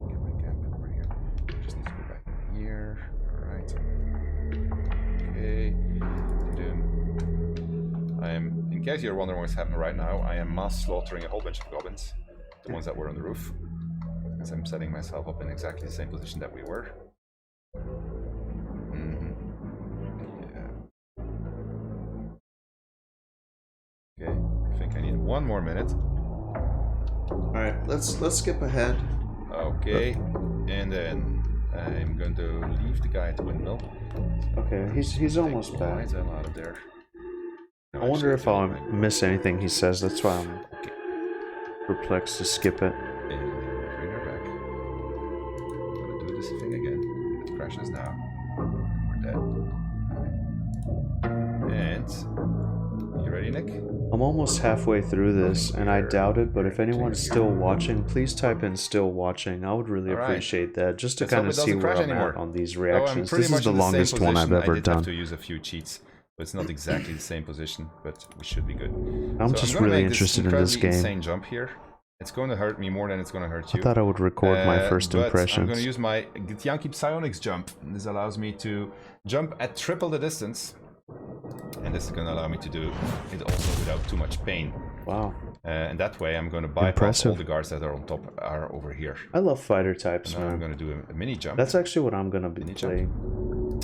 get my camp over here. Just need to go back in here. Alright. Okay. I am, in case you're wondering what's happening right now, I am mass slaughtering a whole bunch of goblins. The ones that were on the roof. As I'm setting myself up in exactly the same position that we were. Yeah. Okay, I think I need one more minute. Alright, let's skip ahead. Okay, and then I'm going to leave the guy at the windmill. Okay, he's almost back. Right, I'm out of there. No, I wonder if I'll actually, miss anything he says. That's why I'm perplexed to skip it. And bring her back. I'm gonna do this thing again. It crashes now. We're dead. And you ready, Nick? I'm almost halfway through this, and I doubt it, but if anyone's still watching, please type in "still watching." I would really appreciate that, just to kind of see where I'm at on these reactions. This is the longest one I've ever done. I did have to use a few cheats, but it's not exactly the same position, but we should be good. I'm just really interested in this game. Insane jump here. It's going to hurt me more than it's going to hurt you. I thought I would record my first impressions. I'm going to use my Githyanki Psionics jump. This allows me to jump at triple the distance. And this is going to allow me to do it also without too much pain. Wow. And that way I'm going to bypass all the guards that are on top are over here. I love fighter types, man. I'm going to do a mini jump. That's actually what I'm going to be playing.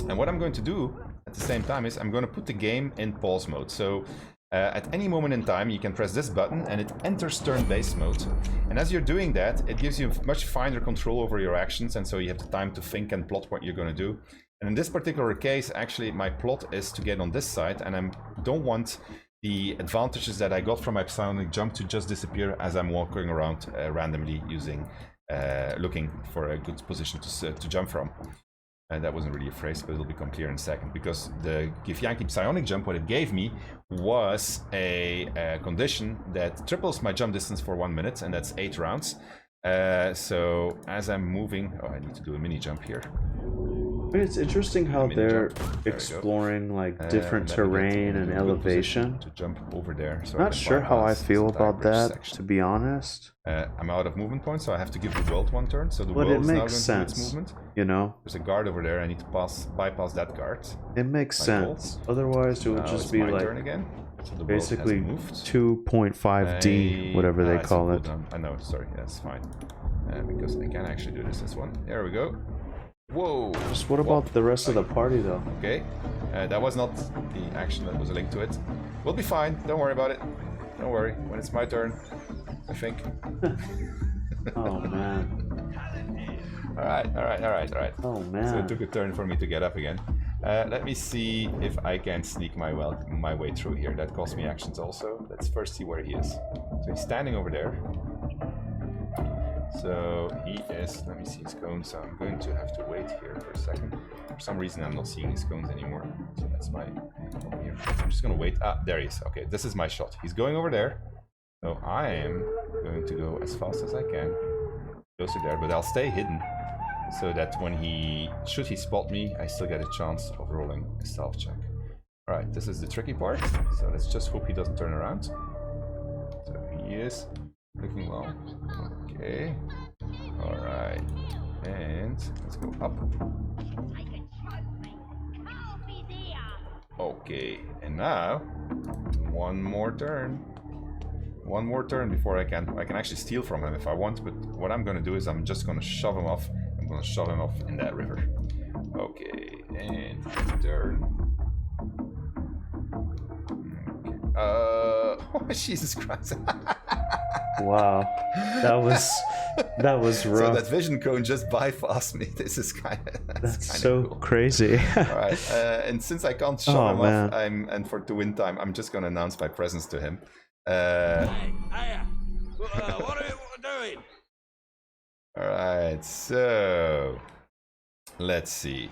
And what I'm going to do at the same time is I'm going to put the game in pause mode. So at any moment in time you can press this button and it enters turn-based mode. And as you're doing that, it gives you much finer control over your actions, and so you have the time to think and plot what you're going to do. And in this particular case, actually, my plot is to get on this side, and I don't want the advantages that I got from my psionic jump to just disappear as I'm walking around randomly using, looking for a good position to jump from. And that wasn't really a phrase, but it'll become clear in a second. Because the Githyanki Psionic jump, what it gave me was a condition that triples my jump distance for 1 minute, and that's 8 rounds. So as I'm moving, I need to do a mini jump here. It's interesting how they're exploring like different terrain and elevation. To jump over there. So not sure how I feel about that, to be honest. I'm out of movement points, so I have to give the world 1 turn. So the world is now going to do its movement. You know, there's a guard over there. I need to bypass that guard. It makes sense. Otherwise, it would just be like turn again. So basically 2.5D, whatever they call it. I know. Sorry, that's fine. Because I can actually do this one. There we go. Whoa! Just what about the rest of the party, though? Okay, that was not the action that was linked to it. We'll be fine. Don't worry about it. Don't worry. When it's my turn, I think. Oh man! All right. Oh man! So it took a turn for me to get up again. Let me see if I can sneak my way through here. That cost me actions also. Let's first see where he is. So he's standing over there. So he is, let me see his cones, so I'm going to have to wait here for a second. For some reason I'm not seeing his cones anymore, so that's my problem here. I'm just going to wait. Ah, there he is. Okay, this is my shot. He's going over there, so I am going to go as fast as I can, close to there, but I'll stay hidden, so that when should he spot me, I still get a chance of rolling a stealth check. Alright, this is the tricky part, so let's just hope he doesn't turn around. So he is looking well. Okay. Alright. And let's go up. Okay. And now one more turn. One more turn before I can actually steal from him if I want, but what I'm gonna do is I'm just gonna shove him off. I'm gonna shove him off in that river. Okay, and turn. Oh, Jesus Christ. Wow, that was rough. So that vision cone just bypassed me. This is that's so cool. Crazy. All right, and since I can't shove him off, and to win time, I'm just gonna announce my presence to him. Hey, what are you doing? All right, so let's see.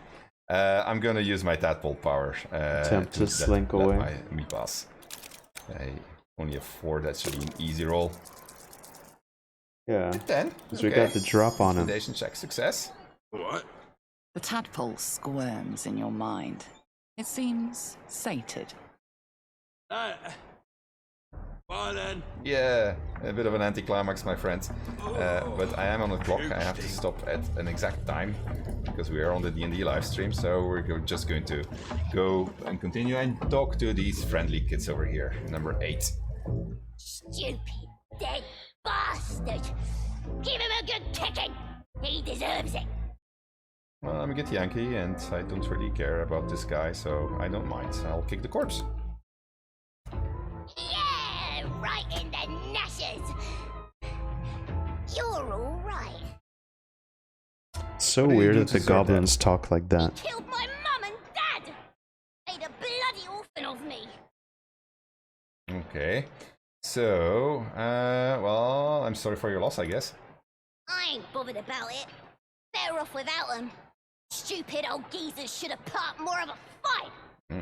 I'm gonna use my tadpole power. Attempt to slink away. Let me pass. I only have 4. That should be an easy roll. Yeah. 10. Because we got the drop on him. Intimidation check success. What? The tadpole squirms in your mind. It seems sated. Well then. Yeah, a bit of an anticlimax, my friends. But I am on the clock. I have to stop at an exact time because we are on the D&D live stream. So we're just going to go and continue and talk to these friendly kids over here. Number 8. Stupid, dead bastard! Give him a good kicking! He deserves it! Well, I'm a good Yankee and I don't really care about this guy, so I don't mind. I'll kick the corpse. Yeah, right in the nashes! You're alright. It's so weird that the goblins talk like that. Killed my mum and dad! Made a bloody orphan of me! Okay. So, well, I'm sorry for your loss, I guess. I ain't bothered about it. Better off without them. Stupid old geezers should have put up more of a fight.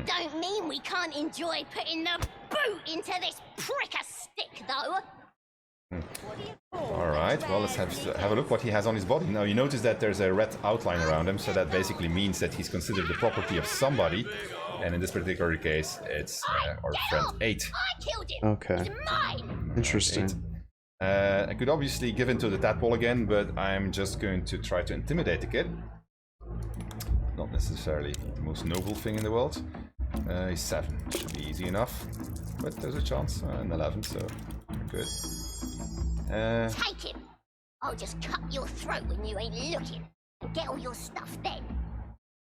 Don't mean we can't enjoy putting the boot into this prick a stick, though. Alright, well, let's have a look what he has on his body. Now, you notice that there's a red outline around him, so that basically means that he's considered the property of somebody. And in this particular case, it's our friend 8. I killed him. Okay. It's mine. Interesting. I could obviously give in to the tadpole again, but I'm just going to try to intimidate the kid. Not necessarily the most noble thing in the world. He's 7, should be easy enough. But there's a chance, an 11, so we're good. Take him. I'll just cut your throat when you ain't looking. And get all your stuff then.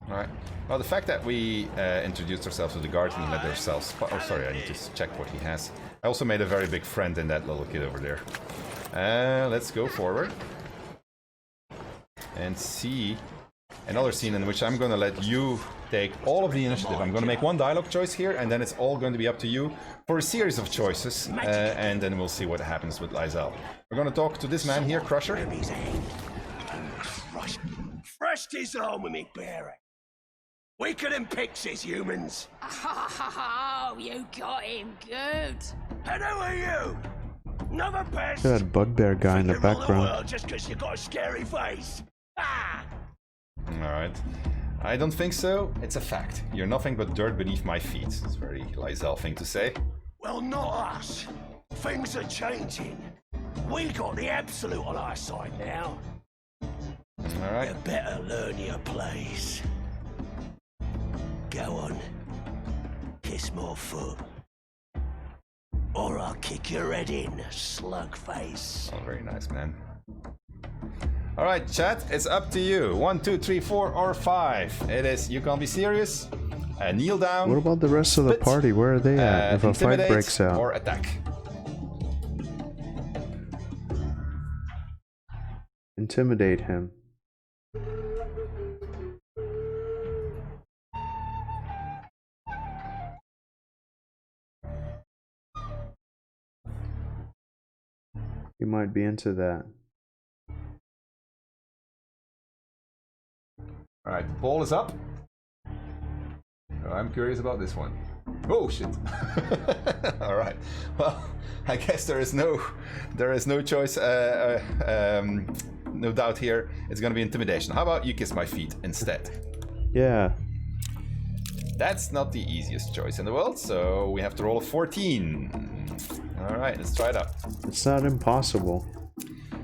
Alright. Well, the fact that we introduced ourselves to the guards and let ourselves... Oh, sorry, I need to check what he has. I also made a very big friend in that little kid over there. Let's go forward. And see another scene in which I'm going to let you take all of the initiative. I'm going to make one dialogue choice here, and then it's all going to be up to you for a series of choices. And then we'll see what happens with Lizelle. We're going to talk to this man here, Crusher. Fresh is home with me, Bearer. Weaker than pixies, humans. Oh, you got him good. And who are you? Another pest? Look at that bugbear guy in the background. Just because you got a scary face. Ah! Alright. I don't think so. It's a fact. You're nothing but dirt beneath my feet. It's a very Lizelle thing to say. Well, not us. Things are changing. We got the absolute on our side now. Alright. You better learn your place. Go on. Kiss my foot. Or I'll kick your head in, slug face. Oh, very nice, man. Alright, chat, it's up to you. 1, 2, 3, 4, or 5. It is, you can't be serious. Kneel down. What about the rest of the party? Where are they at if a fight breaks out? Or attack. Intimidate him. You might be into that. Alright, the ball is up. Oh, I'm curious about this one. Oh shit. Alright. Well, I guess there is no choice, no doubt here. It's gonna be intimidation. How about you kiss my feet instead? Yeah. That's not the easiest choice in the world, so we have to roll a 14. Alright, let's try it out. It's not impossible.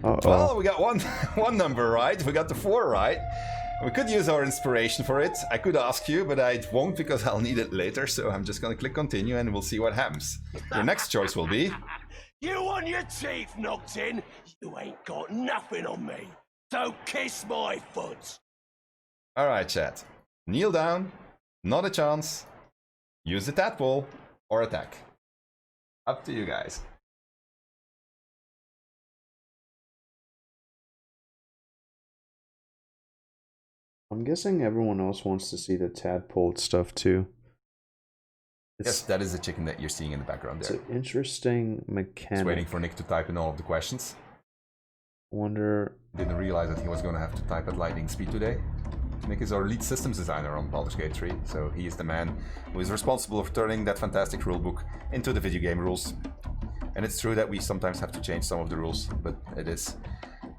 Uh-oh. Well, we got one number right. We got the 4 right. We could use our inspiration for it. I could ask you, but I won't because I'll need it later. So I'm just gonna click continue and we'll see what happens. Your next choice will be... You want your teeth knocked in? You ain't got nothing on me. So kiss my foot. Alright, chat. Kneel down. Not a chance. Use the tadpole or attack. Up to you guys. I'm guessing everyone else wants to see the tadpole stuff too. Yes, that is the chicken that you're seeing in the background there. It's an interesting mechanic. Just waiting for Nick to type in all of the questions. Wonder... Didn't realize that he was going to have to type at lightning speed today. Nick is our lead systems designer on Baldur's Gate 3, so he is the man who is responsible for turning that fantastic rulebook into the video game rules. And it's true that we sometimes have to change some of the rules, but it is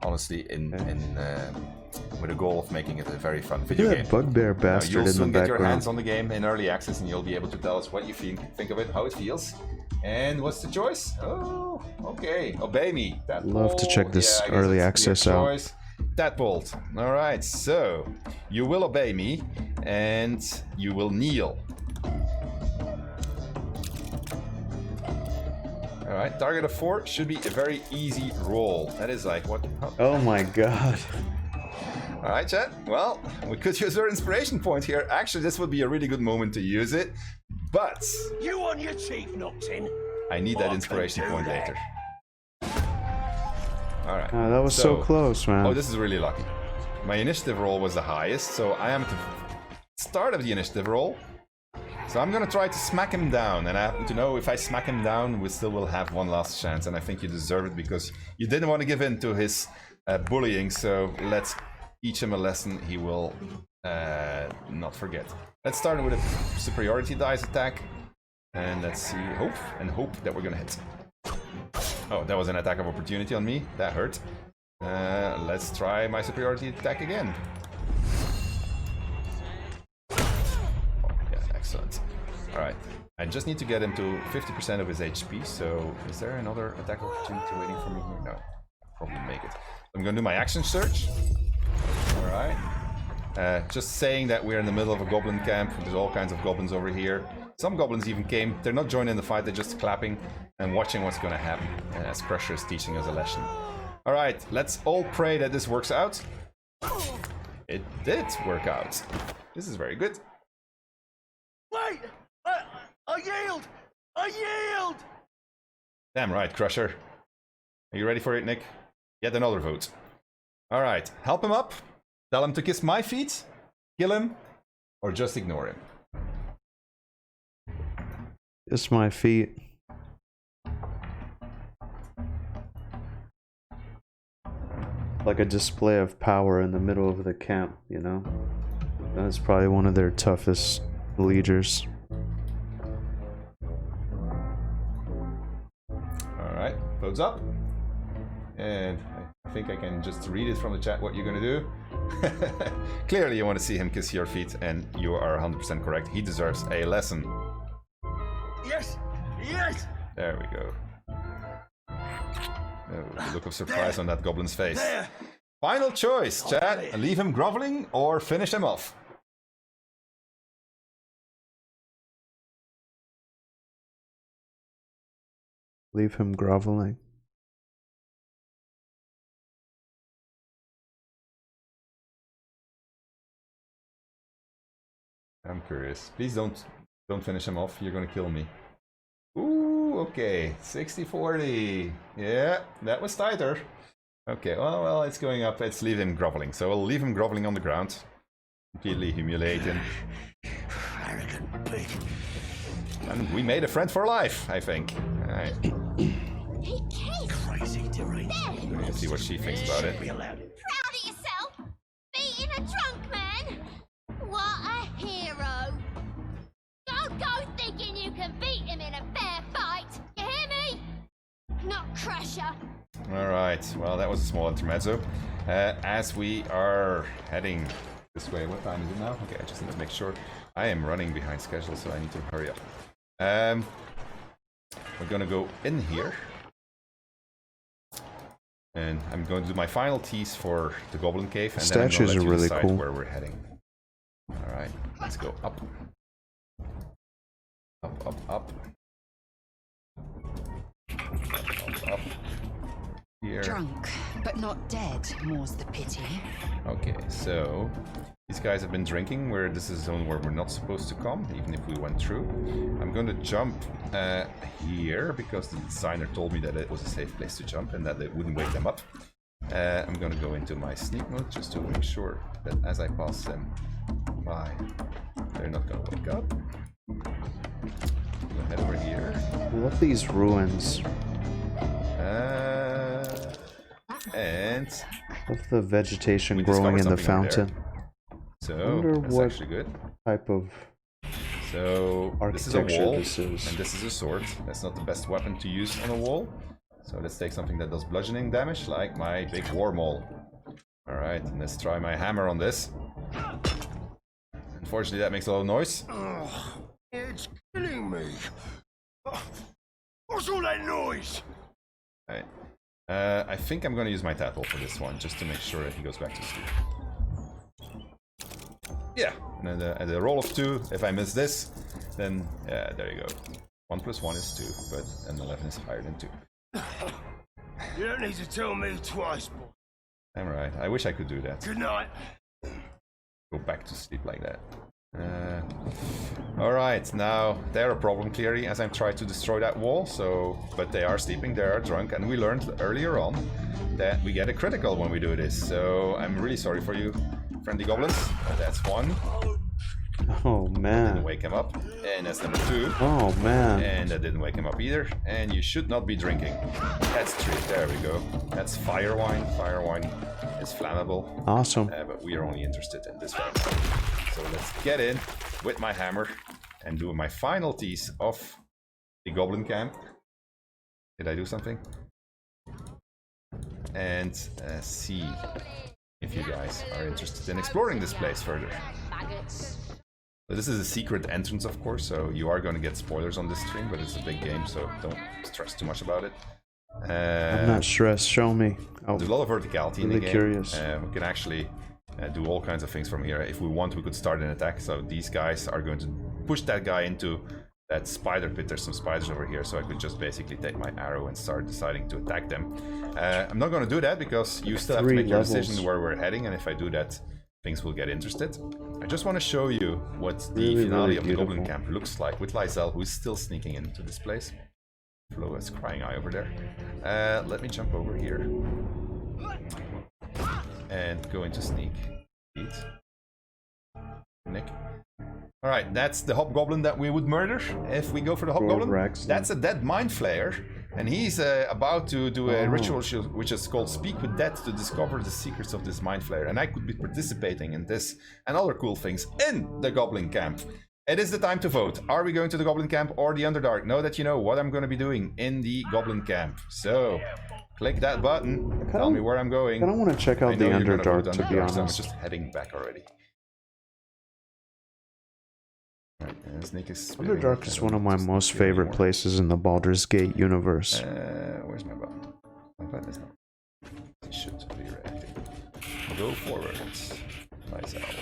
honestly with a goal of making it a very fun video game. That bugbear bastard you'll in the soon get your background. hands on the game in early access, and you'll be able to tell us what you think of it, how it feels. And what's the choice? Oh, okay. Obey me. That Love to check this I guess early it's access clear out. choice. That bolt. All right. So you will obey me, and you will kneel. All right. Target of 4 should be a very easy roll. That is like what? Oh my god. All right, chat. Well, we could use our inspiration point here. Actually, this would be a really good moment to use it. But You on your chief, Noctin? I need that inspiration point later. Alright. That was so close, man. Oh, this is really lucky. My initiative roll was the highest, so I am at the start of the initiative roll. So I'm gonna try to smack him down, and I happen to know if I smack him down, we still will have one last chance, and I think you deserve it because you didn't want to give in to his bullying, so let's teach him a lesson he will not forget. Let's start with a superiority dice attack, and let's see, hope that we're gonna hit. Oh, that was an attack of opportunity on me. That hurt. Let's try my superiority attack again. Oh, yeah, excellent. Alright, I just need to get him to 50% of his HP, so is there another attack of opportunity waiting for me here? No, I'll probably make it. I'm gonna do my action search. Alright. Just saying that we're in the middle of a goblin camp. There's all kinds of goblins over here. Some goblins even came. They're not joining the fight, they're just clapping and watching what's going to happen. As Crusher is teaching us a lesson. Alright, let's all pray that this works out. It did work out. This is very good. Wait! I yield! I yield! Damn right, Crusher. Are you ready for it, Nick? Yet another vote. Alright, help him up. Tell him to kiss my feet, kill him, or just ignore him. Kiss my feet. Like a display of power in the middle of the camp, you know? That's probably one of their toughest leaders. Alright, votes up. And I think I can just read it from the chat what you're gonna do. Clearly you want to see him kiss your feet, and you are 100% correct. He deserves a lesson. Yes! Yes! There we go. Oh, the look of surprise on that goblin's face. There. Final choice, chat. Leave him groveling or finish him off. Leave him groveling. I'm curious. Please don't finish him off. You're gonna kill me. Ooh, okay. 60-40. Yeah, that was tighter. Okay, well, it's going up. Let's leave him groveling. So we'll leave him groveling on the ground. Completely humiliate him. Arrogant pig. And we made a friend for life, I think. Alright. Crazy deranged. Let's see what she thinks about it. Proud of yourself? Beating a drunk man? What a hero! Don't go thinking you can beat him in a fair fight. You hear me? Not Crusher. Alright, well, that was a small intermezzo. As we are heading this way, what time is it now? Okay, I just need to make sure. I am running behind schedule, so I need to hurry up. We're gonna go in here. And I'm going to do my final tease for the Goblin Cave, and then I'm Statues gonna let are you really decide cool. where we're heading. Alright, let's go up. Up, up, up. Up, up. Here. Drunk, but not dead, more's the pity. Okay, so these guys have been drinking. This is a zone where we're not supposed to come, even if we went through. I'm going to jump here because the designer told me that it was a safe place to jump and that it wouldn't wake them up. I'm going to go into my sneak mode just to make sure that as I pass them by, they're not going to wake up. We'll head over here. I love these ruins. And Love the vegetation we growing in the discovered something over fountain. there. I wonder So that's what actually good. type of So this is a Architecture, wall, this is. and this is a sword. That's not the best weapon to use on a wall. So let's take something that does bludgeoning damage, like my big war maul. Alright, and let's try my hammer on this. Unfortunately, that makes a lot of noise. It's killing me. What's all that noise? Right. I think I'm gonna use my tattle for this one, just to make sure that he goes back to sleep. Yeah, and then at the roll of 2, if I miss this, then yeah, there you go. 1 plus 1 is 2, but an 11 is higher than 2. You don't need to tell me twice, boy. I'm right. I wish I could do that. Good night. Go back to sleep like that. Alright, now they're a problem clearly as I'm trying to destroy that wall, so but they are sleeping, they are drunk, and we learned earlier on that we get a critical when we do this, so I'm really sorry for you, friendly goblins. That's 1. Oh man. Didn't wake him up. And that's number 2. Oh man. And that didn't wake him up either. And you should not be drinking. That's 3. There we go. That's fire wine. Fire wine is flammable. Awesome. But we are only interested in this one. So let's get in with my hammer and do my final tease of the goblin camp. Did I do something? And see if you guys are interested in exploring this place further. So this is a secret entrance, of course, so you are going to get spoilers on this stream, but it's a big game, so don't stress too much about it. I'm not stressed. Show me. There's a lot of verticality really in the game. Curious. We can actually do all kinds of things from here. If we want, we could start an attack. So these guys are going to push that guy into that spider pit. There's some spiders over here, so I could just basically take my arrow and start deciding to attack them. I'm not going to do that because you still have to make your decision where we're heading, and if I do that, things will get interested. I just want to show you what the finale of the Goblin Camp looks like with Lysel, who is still sneaking into this place. Flo is crying eye over there. Let me jump over here and go into sneak. Eat. Nick. Alright, that's the hobgoblin that we would murder if we go for the hobgoblin. That's a dead mind flayer, and he's about to do a ritual which is called Speak with Death to discover the secrets of this mind flayer, and I could be participating in this and other cool things in the Goblin Camp. It is the time to vote. Are we going to the Goblin Camp or the Underdark? Know that you know what I'm going to be doing in the Goblin Camp. So, click that button, tell me where I'm going. I don't want to check out the Underdark, to be honest. So I'm just heading back already. Underdark is one of my most favorite places in the Baldur's Gate universe. Where's my button? My button is not. It should be reacting. Go forwards. Myself.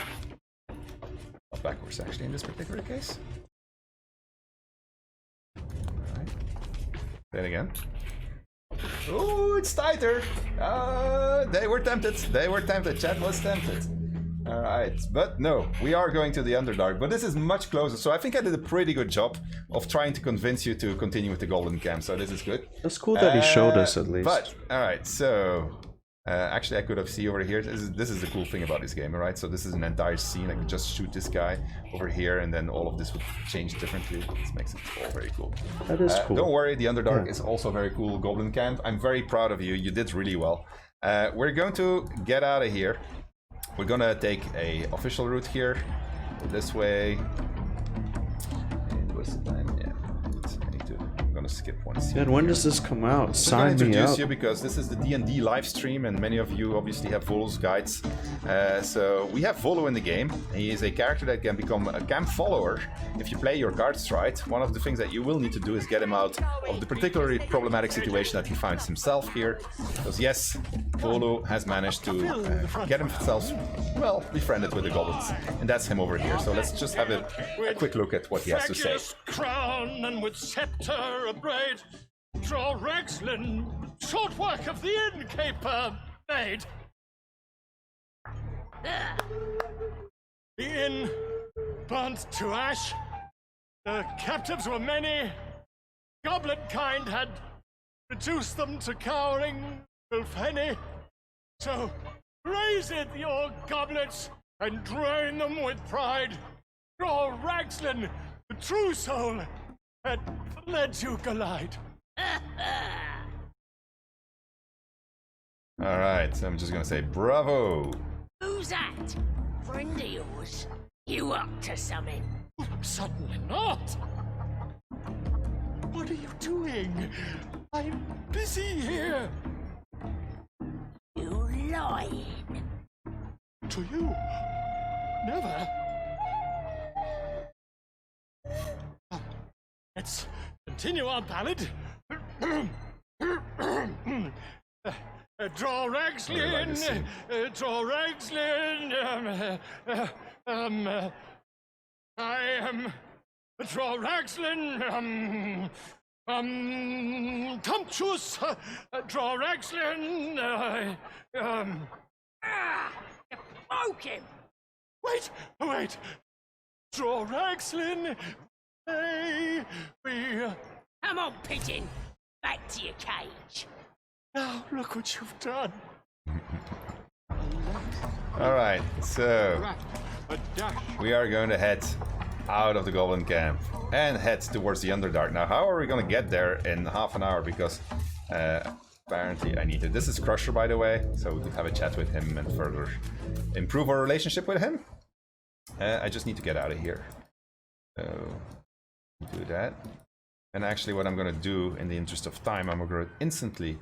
Not backwards, actually, in this particular case. Alright. Then again. Oh, it's tighter! They were tempted. They were tempted. Chat was tempted. Alright, but no, we are going to the Underdark, but this is much closer, so I think I did a pretty good job of trying to convince you to continue with the Goblin Camp, so this is good. That's cool that he showed us, at least. But, alright, so... actually, I could have seen over here, this is the cool thing about this game, alright? So this is an entire scene, I could just shoot this guy over here, and then all of this would change differently. This makes it all very cool. That is cool. Don't worry, the Underdark is also very cool, Goblin Camp. I'm very proud of you, you did really well. We're going to get out of here. We're gonna take a official route here, this way. And what's the time? Yeah, I'm gonna skip one scene. Man, when does this come out? Sign me up. I'm gonna introduce you because this is the D&D live stream, and many of you obviously have Volo's guides. So we have Volo in the game. He is a character that can become a camp follower if you play your cards right. One of the things that you will need to do is get him out of the particularly problematic situation that he finds himself here. Because yes, Volo has managed to get himself, well, befriended with the goblins. And that's him over here. So let's just have a quick look at what he has to say. Crown and with scepter abraid, draw Ragslin, short work of the innkeeper made. The inn burnt to ash. The captives were many. Goblin kind had reduced them to cowering Wilfenny. So raise it, your goblets, and drain them with pride. Draw Ragslin, the true soul, had led to Galide. Alright, so I'm just gonna say bravo. Who's that? Friend of yours? You up to something? Certainly not. What are you doing? I'm busy here. You lying. To you? Never. Let's continue our ballad. Draw Ragslin, draw Ragslin. I am draw Ragslin. Comtus, draw Ragslin. You broke him. Wait. Draw Ragslin. Hey, we. Come on, pigeon. Back to your cage. Now look what you've done. Alright, so we are going to head out of the Goblin camp and head towards the Underdark. Now, how are we going to get there in half an hour? Because apparently I need it. This is Crusher, by the way, so we could have a chat with him and further improve our relationship with him. I just need to get out of here. So, do that. And actually what I'm going to do, in the interest of time, I'm going to instantly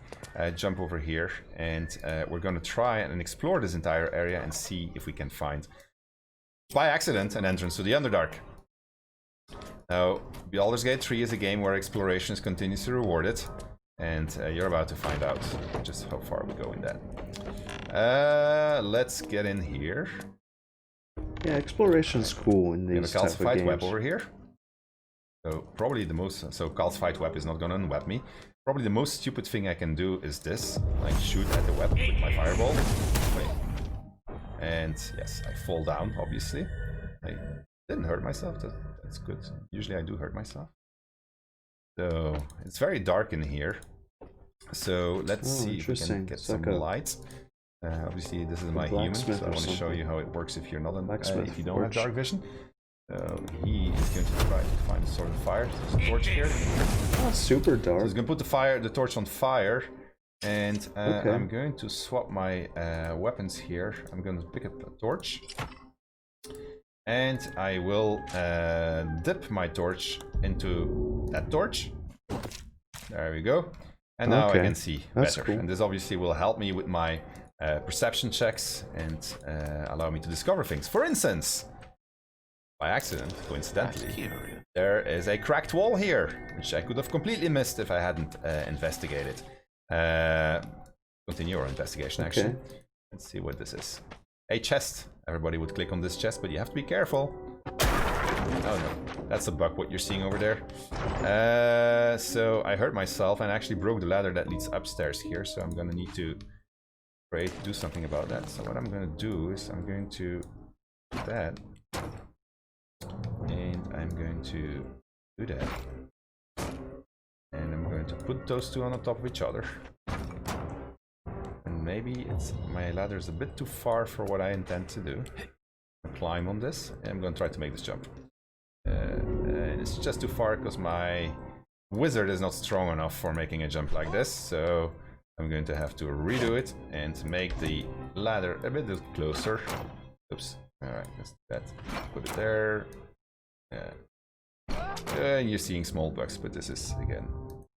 jump over here, and we're going to try and explore this entire area and see if we can find, by accident, an entrance to the Underdark. Now, Baldur's Gate 3 is a game where exploration is continuously rewarded, and you're about to find out just how far we go in that. Let's get in here. Yeah, exploration's cool in these type of games. Calcified web over here. So probably the most, so calcified web is not gonna unweb me. Probably the most stupid thing I can do is this, like shoot at the web with my fireball. Wait. And yes, I fall down, obviously. I didn't hurt myself, that's good. Usually I do hurt myself. So it's very dark in here. So let's see if we can get some light. Obviously this is my human, so I want to show you how it works if you're not if you don't have dark vision. So he is going to try to find a sword of fire. There's a torch here. Oh, super dark. So he's going to put the torch on fire, and I'm going to swap my weapons here. I'm going to pick up a torch, and I will dip my torch into that torch. There we go. And now I can see better. Cool. And this obviously will help me with my perception checks and allow me to discover things. For instance, by accident, coincidentally, there is a cracked wall here, which I could have completely missed if I hadn't investigated. Continue our investigation, actually. Let's see what this is. A chest. Everybody would click on this chest, but you have to be careful. Oh no, that's a bug, what you're seeing over there. So I hurt myself and actually broke the ladder that leads upstairs here, so I'm gonna need to do something about that. So what I'm gonna do is I'm going to do that. And I'm going to do that. And I'm going to put those two on top of each other. And maybe my ladder is a bit too far for what I intend to do. Climb on this, and I'm going to try to make this jump. And it's just too far because my wizard is not strong enough for making a jump like this. So I'm going to have to redo it and make the ladder a bit closer. Oops. Alright, let's do that. Put it there. And you're seeing small bugs, but this is, again,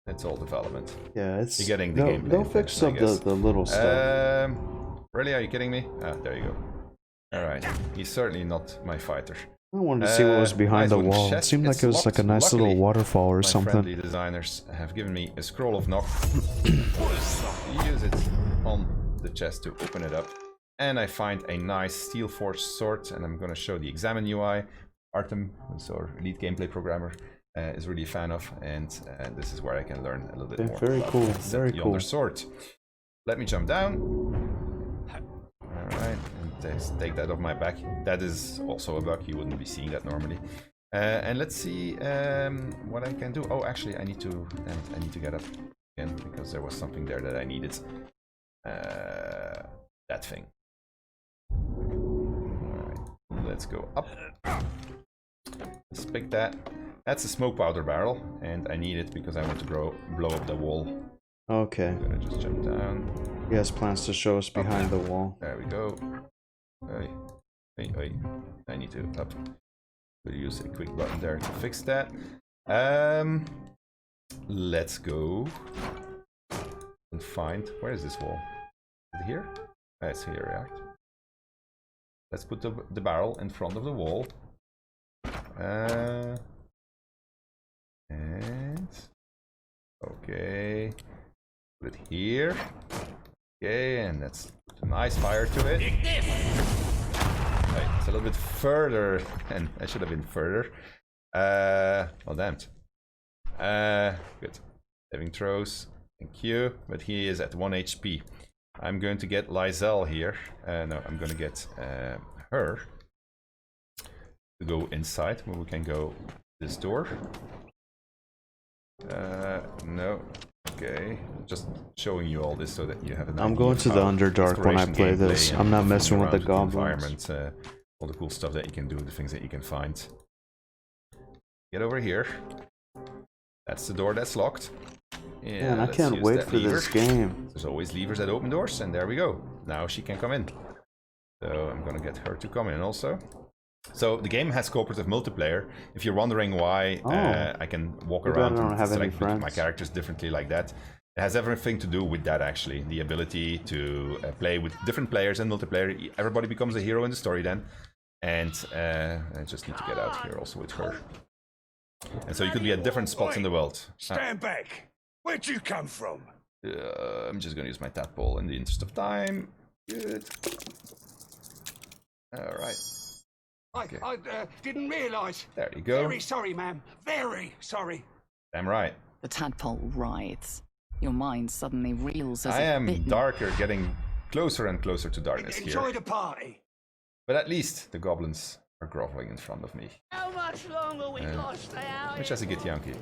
it's all development. Yeah, it's... You're getting the gameplay. They'll fix up the little stuff. Really? Are you kidding me? Ah, there you go. Alright, he's certainly not my fighter. I wanted to see what was behind the wall. It seemed like it was like a nice little waterfall or something. My friendly designers have given me a scroll of knock. Use it on the chest to open it up. And I find a nice steel forged sword, and I'm going to show the examine UI. Artem, who's our elite gameplay programmer, is really a fan of, and this is where I can learn a little bit more. Very cool. Very cool. Sword. Let me jump down. Alright, and take that off my back. That is also a bug, you wouldn't be seeing that normally. And let's see what I can do. Oh, actually, I need to get up again, because there was something there that I needed. That thing. Alright, let's go up. Let's pick that. That's a smoke powder barrel, and I need it because I want to blow up the wall. Okay. I'm gonna just jump down. He has plans to show us behind the wall. There we go. Hey. Wait. I need to up. We'll use a quick button there to fix that. Let's go and find, where is this wall? Is it here? Oh, it's here, right? Let's put the barrel in front of the wall. And okay, put it here. Okay, and let's put a nice fire to it. Right, it's a little bit further, and I should have been further. Well, damned. Good. Saving throws. Thank you. But he is at 1 HP. I'm going to get Lysel here. No, I'm going to get her to go inside, where we can go this door. No. Okay. Just showing you all this so that you have an idea. I'm going to the Underdark when I play this. I'm not messing with the goblins. All the cool stuff that you can do, the things that you can find. Get over here. That's the door that's locked. Yeah, man, I can't wait for this game. There's always levers that open doors, and there we go. Now she can come in. So I'm gonna get her to come in also. So the game has cooperative multiplayer. If you're wondering why I can walk around and select my characters differently like that, it has everything to do with that actually. The ability to play with different players in multiplayer. Everybody becomes a hero in the story then. And I just need to get out here also with her. And so you could be at different spots in the world. Stand back. Where'd you come from? I'm just gonna use my tadpole in the interest of time. Good. Alright. I didn't realise. There you go. Very sorry, ma'am. Very sorry. Damn right. The tadpole writhes. Your mind suddenly reels as I am bitten. darker, getting closer and closer to darkness here. Enjoy the party. But at least the goblins are groveling in front of me. How much longer we got to stay out? Which has a Githyanki.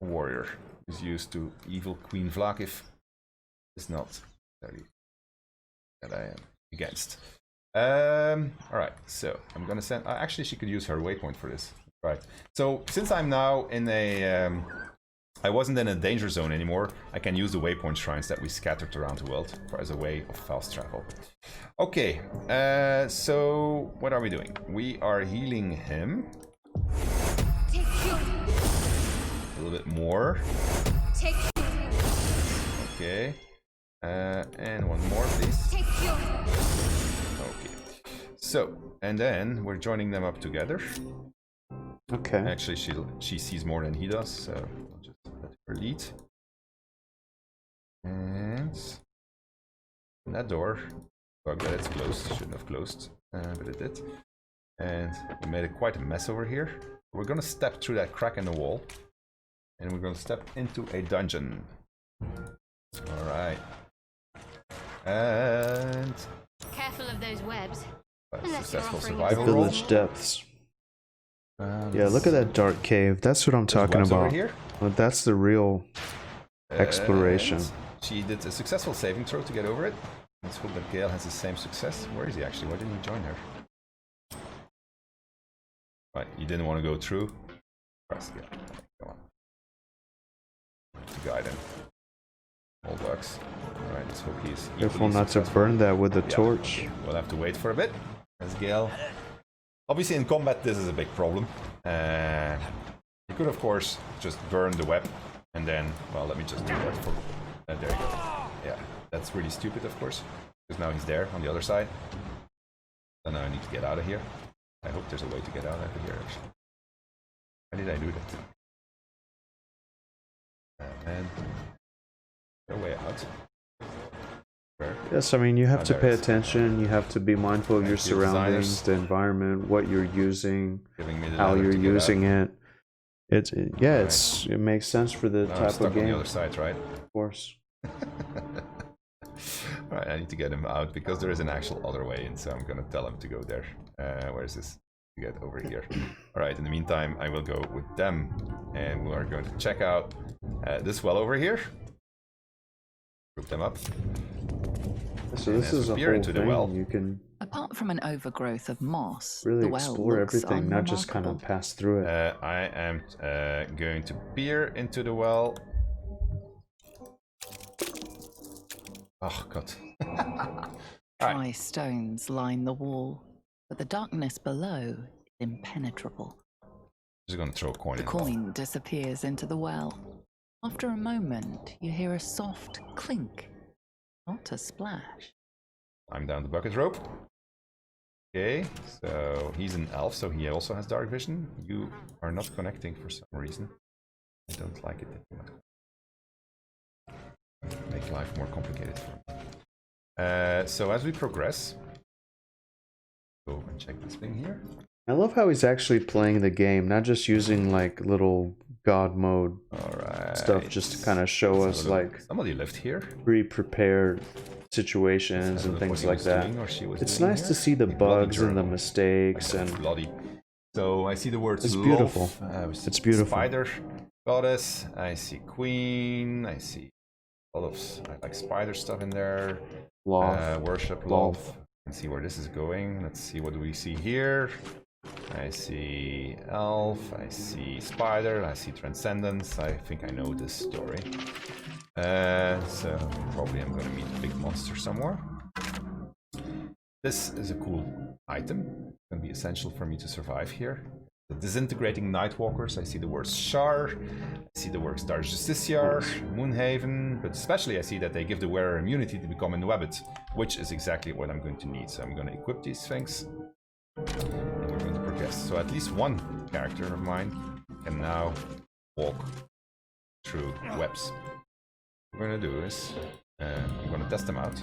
Warrior who's used to evil Queen Vlakiv is not very that I am against. Alright, so I'm gonna send actually she could use her waypoint for this. Right. So since I'm now in a I wasn't in a danger zone anymore, I can use the waypoint shrines that we scattered around the world as a way of fast travel. Okay, so what are we doing? We are healing him. A little bit more. Okay. And one more, please. Okay. So, and then we're joining them up together. Okay. Actually, she sees more than he does, so I'll just let her lead. And that door, bug that it's closed, shouldn't have closed, but it did. And we made quite a mess over here. We're gonna step through that crack in the wall, and we're gonna step into a dungeon. All right. And Careful of those webs. Successful survival. Village depths. Yeah, look at that dark cave. That's what I'm talking about. Over here. Well, that's the real exploration. She did a successful saving throw to get over it. Let's hope that Gale has the same success. Where is he actually? Why didn't he join her? Right, you didn't want to go through. Press Gale. Come on. To guide him. All bugs. Alright, let's hope he's careful not to burn that with the torch. We'll have to wait for a bit. As Gale. Obviously in combat this is a big problem. You could of course just burn the web and then, well, let me just do that for... there you go. Yeah, that's really stupid of course. Because now he's there on the other side. So now I need to get out of here. I hope there's a way to get out of here actually. How did I do that? And no way out. Yes, I mean you have to pay attention, you have to be mindful of your surroundings, the environment, what you're using, how you're using it. It makes sense for the type of game. On the other side, right? Of course. Alright, I need to get him out because there is an actual other way in, so I'm gonna tell him to go there. Where is this? To get over here. Alright, in the meantime, I will go with them and we are going to check out this well over here. Group them up. So this is a whole thing. You can apart from an overgrowth of moss, really the well explore everything, not just unremarkable. kind of pass through it. I am going to peer into the well. Oh god. Dry stones line the wall. but the darkness below is impenetrable. Just gonna throw a coin The in. coin disappears into the well. After a moment, you hear a soft clink, not a splash. I'm down the bucket rope. Okay, so he's an elf, so he also has dark vision. You are not connecting for some reason. I don't like it that you're not. Make life more complicated for me. So as we progress, go and check this thing here. I love how he's actually playing the game, not just using like little god mode stuff just to kind of show us like somebody lived here, pre-prepared situations and things like that. It's nice to see the bugs and the mistakes and bloody. So I see the words. It's beautiful. It's beautiful. Spider goddess. I see queen. I see a lot of like spider stuff in there. Worship love. Let's see where this is going. Let's see what do we see here. I see elf, I see spider, I see transcendence. I think I know this story. So probably I'm gonna meet a big monster somewhere. This is a cool item. It's gonna be essential for me to survive here. The disintegrating nightwalkers. I see the words Shar, I see the words Dar Justiciar, Moonhaven, but especially I see that they give the wearer immunity to become enwebbed, which is exactly what I'm going to need. So I'm gonna equip these things. And we're going to progress. So at least one character of mine can now walk through webs. What we're going to do is I'm going to test them out.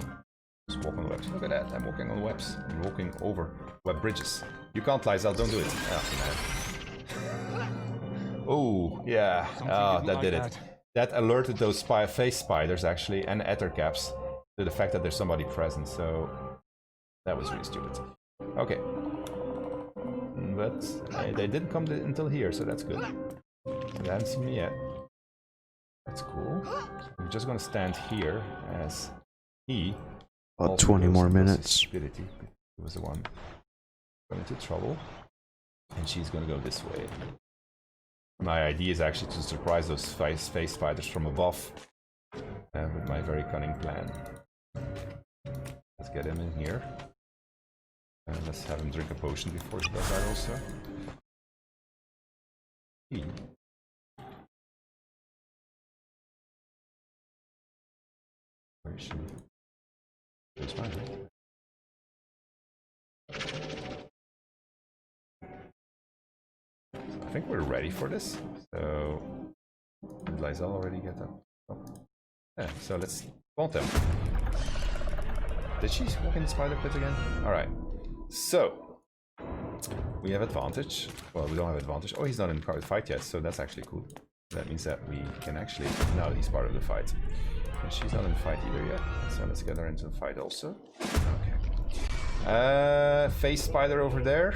Just walk on the webs. Look at that, I'm walking on webs. I'm walking over web bridges. You can't, Lysel, don't do it. Oh, man. Oh, yeah. Oh, that did it. That alerted those face spiders, actually, and ethercaps to the fact that there's somebody present. So that was really stupid. Okay. But they didn't come until here, so that's good. They haven't seen me yet. That's cool. So I'm just gonna stand here as he. About 20 more minutes. He was the one going into trouble, and she's gonna go this way. My idea is actually to surprise those face spiders from above with my very cunning plan. Let's get him in here. Let's have him drink a potion before he does that also. Where is she? Where's my drink? I think we're ready for this. So did Lysel already get that? Oh. Yeah, so let's want them. Did she walk in the spider pit again? Alright. So, we have advantage. Well, we don't have advantage. Oh, he's not in the fight yet, so that's actually cool. That means that we can actually... Now he's part of the fight. And she's not in the fight either yet, so let's get her into the fight also. Okay. Face spider over there.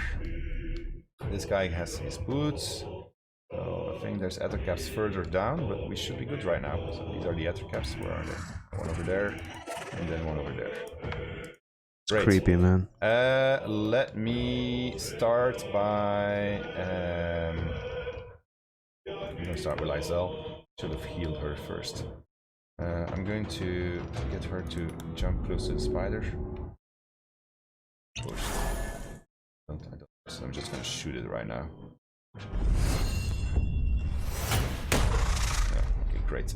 This guy has his boots. So I think there's ethercaps further down, but we should be good right now. So these are the ethercaps. Where are they? One over there, and then one over there. It's creepy, man. Let me start by... I'm going to start with Lysel. Should have healed her first. I'm going to get her to jump close to the spider. Push. So I'm just going to shoot it right now. Yeah, okay, great.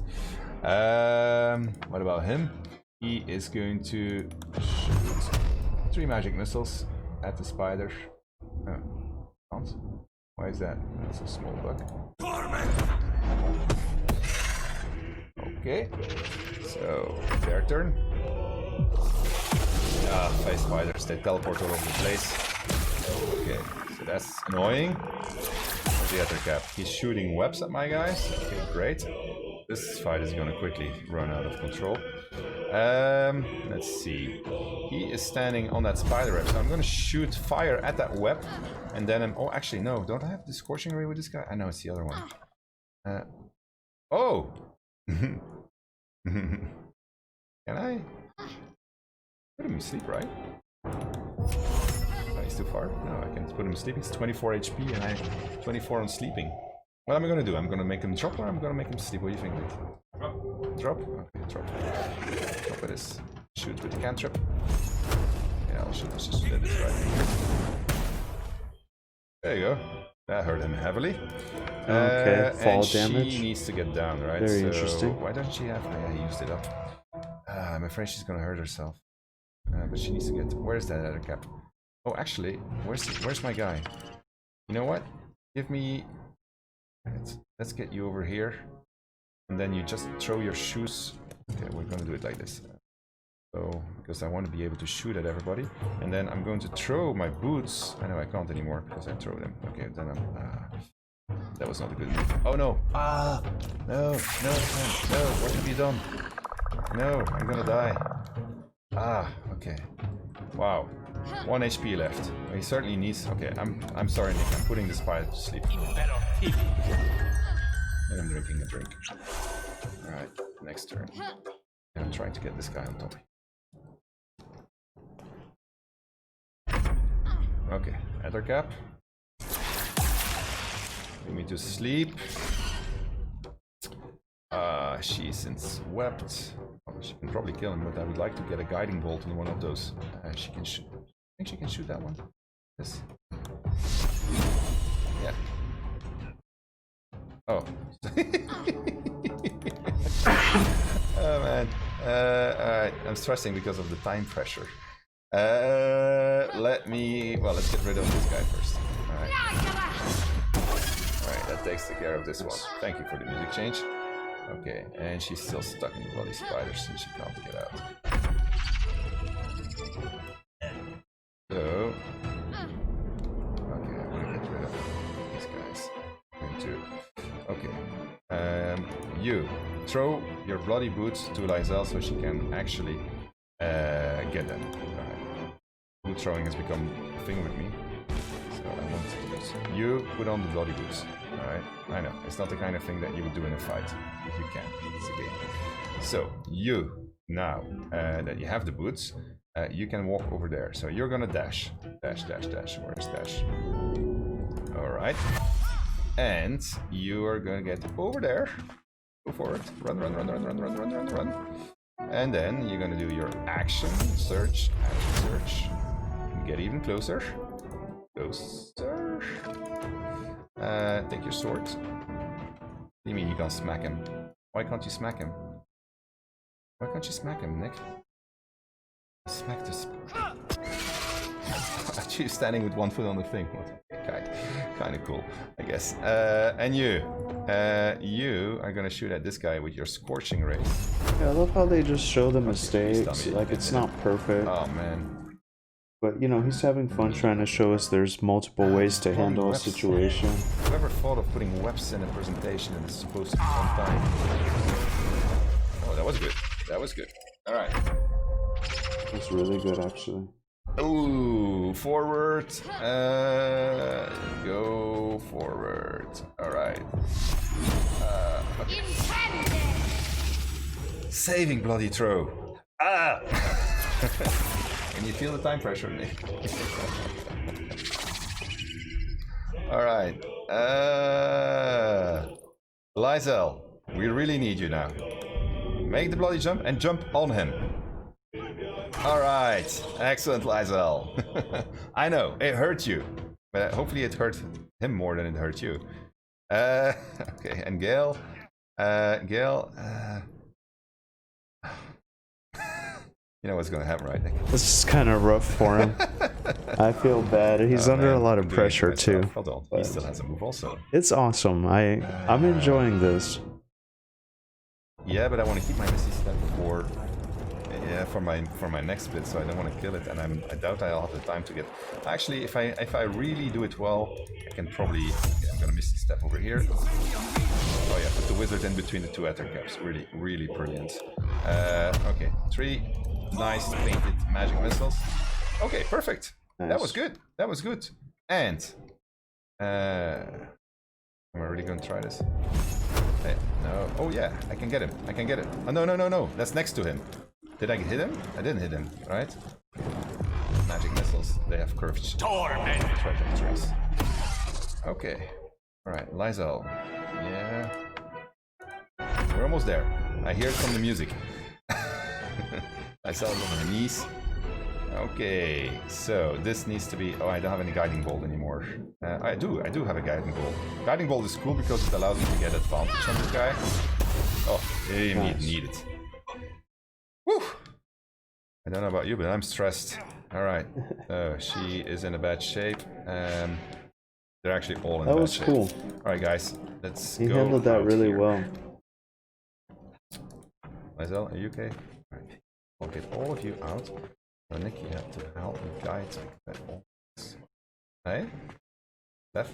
What about him? He is going to shoot 3 magic missiles at the spider. Can't. Why is that? That's a small bug. Okay, so their turn. Face spiders, they teleport all over the place. Okay, so that's annoying. The other cap, he's shooting webs at my guys. Okay, great. This fight is gonna quickly run out of control. Let's see. He is standing on that spider web, so I'm gonna shoot fire at that web, and then I'm... Oh, actually, no. Don't I have the scorching ray with this guy? I know it's the other one. Oh! Can I? Put him to sleep, right? Oh, he's too far. No, I can't put him to sleep. He's 24 HP, and I'm 24 on sleeping. What am I gonna do? I'm gonna make him drop, or I'm gonna make him sleep? What do you think, mate? Drop? Okay, drop. Drop it is. Shoot with the cantrip. Yeah, I'll shoot this. Just let it right. There you go. That hurt him heavily. Okay, fall and damage. She needs to get down, right? Very so interesting. Why doesn't she have? Oh, yeah, he used it up. I'm afraid she's gonna hurt herself. But she needs to get. Where's that other cap? Oh, actually, where's my guy? You know what? Give me. Let's get you over here, and then you just throw your shoes. Okay, we're gonna do it like this. So, because I want to be able to shoot at everybody, and then I'm going to throw my boots. I know I can't anymore because I throw them. Okay, then I'm. That was not a good move. Oh no! Ah! No! No! No! What have you done? No! I'm gonna die. Ah! Okay. Wow. 1 HP left. He certainly needs. Okay, I'm sorry, Nick. I'm putting this pirate to sleep. And I'm drinking a drink. All right. Next turn. And I'm trying to get this guy on top. Okay, other cap. Put me to sleep. She's swept. Oh, she can probably kill him, but I would like to get a guiding bolt in one of those. She can shoot. I think she can shoot that one. Yes. Yeah. Oh. Oh man. Alright, I'm stressing because of the time pressure. Let's get rid of this guy first. Alright, that takes care of this one. Thank you for the music change. Okay, and she's still stuck in the bloody spiders and she can't get out. So, okay, I'm gonna get rid of these guys. Okay, you throw your bloody boots to Lysel so she can actually get them. Alright. Boot throwing has become a thing with me. So I want to do this. You put on the bloody boots. Alright, I know, it's not the kind of thing that you would do in a fight, but you can, it's a game. So, you, now that you have the boots, you can walk over there. So you're gonna dash, dash, dash, dash, where's dash? Alright, and you are gonna get over there, go forward, run, run, run, run, run, run, run, run, run. And then you're gonna do your action, search, get even closer, closer. Take your sword. What do you mean you can't smack him? Why can't you smack him? Why can't you smack him, Nick? Smack this. Actually, standing with one foot on the thing. Kind of cool, I guess. And you are gonna shoot at this guy with your scorching rays. Yeah, I love how they just show the mistakes. Like, it's not perfect. Oh man. But, you know, he's having fun trying to show us there's multiple ways to handle a situation. Whoever thought of putting webs in a presentation and it's supposed to be on time? Oh, that was good. That was good. Alright. That's really good, actually. Ooh, forward. Go forward. Alright. Okay. Saving bloody throw. Ah! Can you feel the time pressure, Nick? Alright. Lysel, we really need you now. Make the bloody jump and jump on him. Alright. Excellent, Lysel. I know, it hurt you. But hopefully it hurt him more than it hurt you. Okay, and Gale. You know what's going to happen, right, Nick? This is kind of rough for him. I feel bad. He's under a lot of pressure, too. Hold on. He still has a move also. It's awesome. I'm enjoying this. Yeah, but I want to keep my Misty Step for my next split, so I don't want to kill it, and I doubt I'll have the time to get. Actually, if I really do it well, I can probably. Okay, I'm gonna Misty Step over here. Oh yeah, put the wizard in between the two ether caps. Really, really brilliant. Okay, 3 nice painted magic missiles. Okay, perfect. Nice. That was good. That was good. And am I really gonna try this? Hey, no. Oh yeah, I can get him. I can get it. Oh no. That's next to him. Did I hit him? I didn't hit him, right? Magic missiles. They have curved trajectories. Okay. Alright, Lysel. Yeah. We're almost there. I hear it from the music. Lysel's on her knees. Okay, so this needs to be... Oh, I don't have any guiding bolt anymore. I do have a guiding bolt. Guiding bolt is cool because it allows me to get advantage on this guy. Oh, you need it. Woo! I don't know about you, but I'm stressed. Alright, she is in a bad shape. They're actually all in bad shape. That was cool. Alright guys, let's go. He handled that really here. well. Lizelle, are you okay? Alright, I'll get all of you out. Nick, you have to help me guide all this. Hey? Left?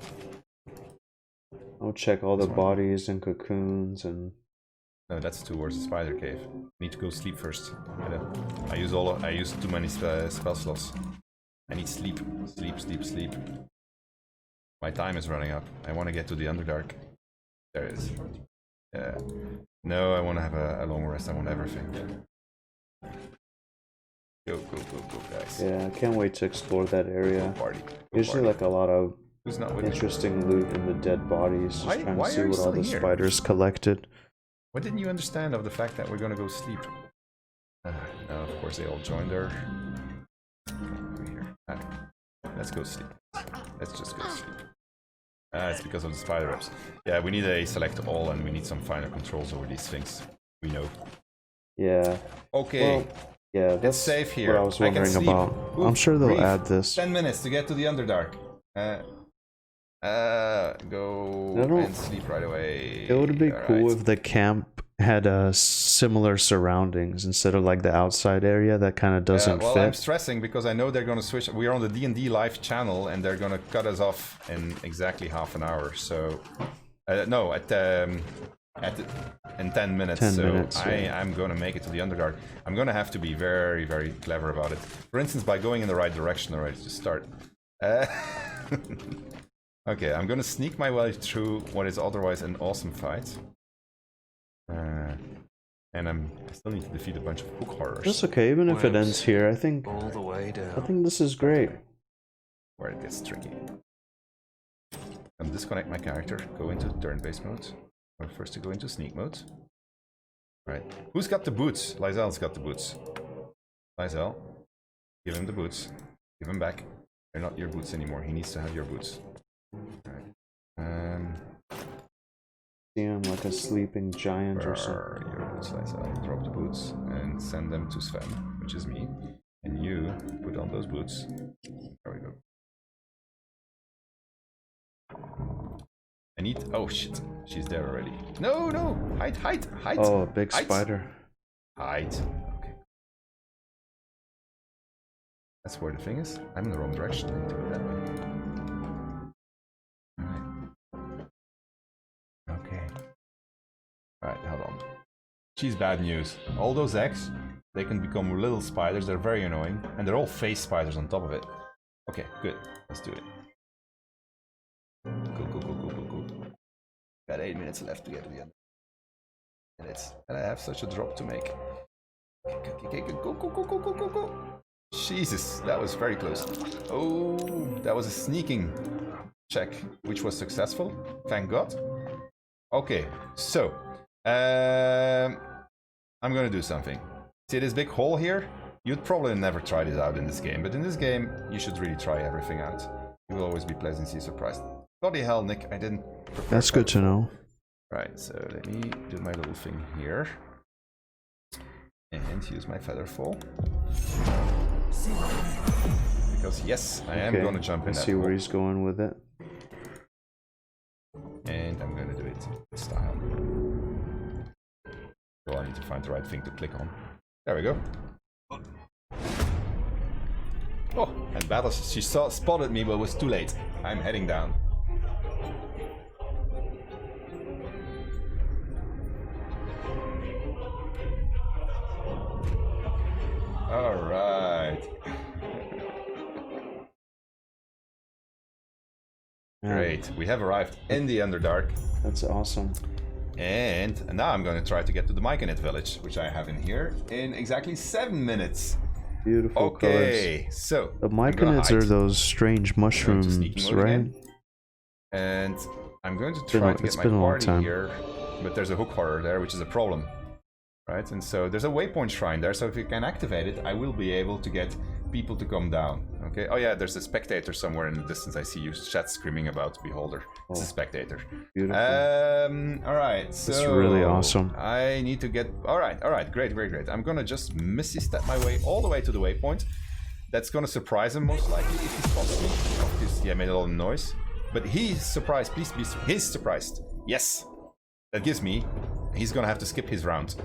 I'll check all the bodies and cocoons and... No, that's towards the spider cave. Need to go sleep first. I use too many spell slots. I need sleep. Sleep. My time is running up. I want to get to the Underdark. There it is. Yeah. No, I want to have a long rest. I want everything. Go, guys. Yeah, I can't wait to explore that area. Go Usually party. like a lot of Who's not with interesting loot in the dead bodies. Just trying to see what all the spiders collected. What didn't you understand of the fact that we're gonna go sleep? No, of course they all joined her. Over here. Let's go sleep. Let's just go sleep. It's because of the spider reps. Yeah, we need a select all and we need some finer controls over these things. We know. Yeah. Okay. Well, yeah, that's safe here. what I was wondering about. Ooh, I'm sure they'll breathe. add this. 10 minutes to get to the Underdark. Go and sleep right away. It would be cool if the camp had similar surroundings instead of like the outside area that kind of doesn't well, fit. I'm stressing because I know they're going to switch. We're on the D&D live channel and they're going to cut us off in exactly half an hour. So, no, in 10 minutes. 10 minutes, yeah. I'm going to make it to the Underdark. I'm going to have to be very, very clever about it. For instance, by going in the right direction already to start. Okay, I'm going to sneak my way through what is otherwise an awesome fight. And I still need to defeat a bunch of hook horrors. That's okay, even if it ends here. I think all the way down. I think this is great. Where it gets tricky. Disconnect my character, go into turn-based mode. Or first to go into sneak mode. Right. Who's got the boots? Lizelle's got the boots. Lizelle, give him the boots. Give him back. They're not your boots anymore. He needs to have your boots. Right. See him like a sleeping giant or something. Your boots, Lizelle. Drop the boots and send them to Sven, which is me. And you put on those boots. There we go. I need... Oh shit, she's there already. No, no! Hide! Oh, a big spider. Hide. Okay. That's where the thing is. I'm in the wrong direction. I need to go that way. Alright. Okay. Alright, hold on. She's bad news. All those eggs, they can become little spiders. They're very annoying. And they're all face spiders on top of it. Okay, good. Let's do it. Go. Got 8 minutes left to get to the end. And I have such a drop to make. Okay, go. Jesus, that was very close. Oh, that was a sneaking check, which was successful. Thank God. Okay, so I'm gonna do something. See this big hole here? You'd probably never try this out in this game, but in this game, you should really try everything out. You will always be pleasantly surprised. Bloody hell, Nick, I didn't prepare. That's good to know. Right, so let me do my little thing here. And use my feather fall. Because yes, I am going to jump in that see hole. where he's going with it. And I'm going to do it in style. Well, I need to find the right thing to click on. There we go. Oh, and Battles, she spotted me, but it was too late. I'm heading down. All right. Great. We have arrived in the Underdark. That's awesome. And now I'm going to try to get to the Myconid village, which I have in here in exactly 7 minutes. Beautiful Okay, colors. So the Myconids are those strange mushrooms, right? And I'm going to try to get my party here, but there's a hook horror there, which is a problem. right? And so there's a waypoint shrine there, so if you can activate it, I will be able to get people to come down. Okay. Oh yeah, there's a spectator somewhere in the distance. I see you chat screaming about Beholder. It's a spectator. Beautiful. All right. So it's really awesome. I need to get. All right. Great. I'm gonna just Misty step my way all the way to the waypoint. That's gonna surprise him most likely if he spots me. Because I made a lot of noise. But he's surprised. Please be. He's surprised. Yes. That gives me. He's gonna have to skip his round.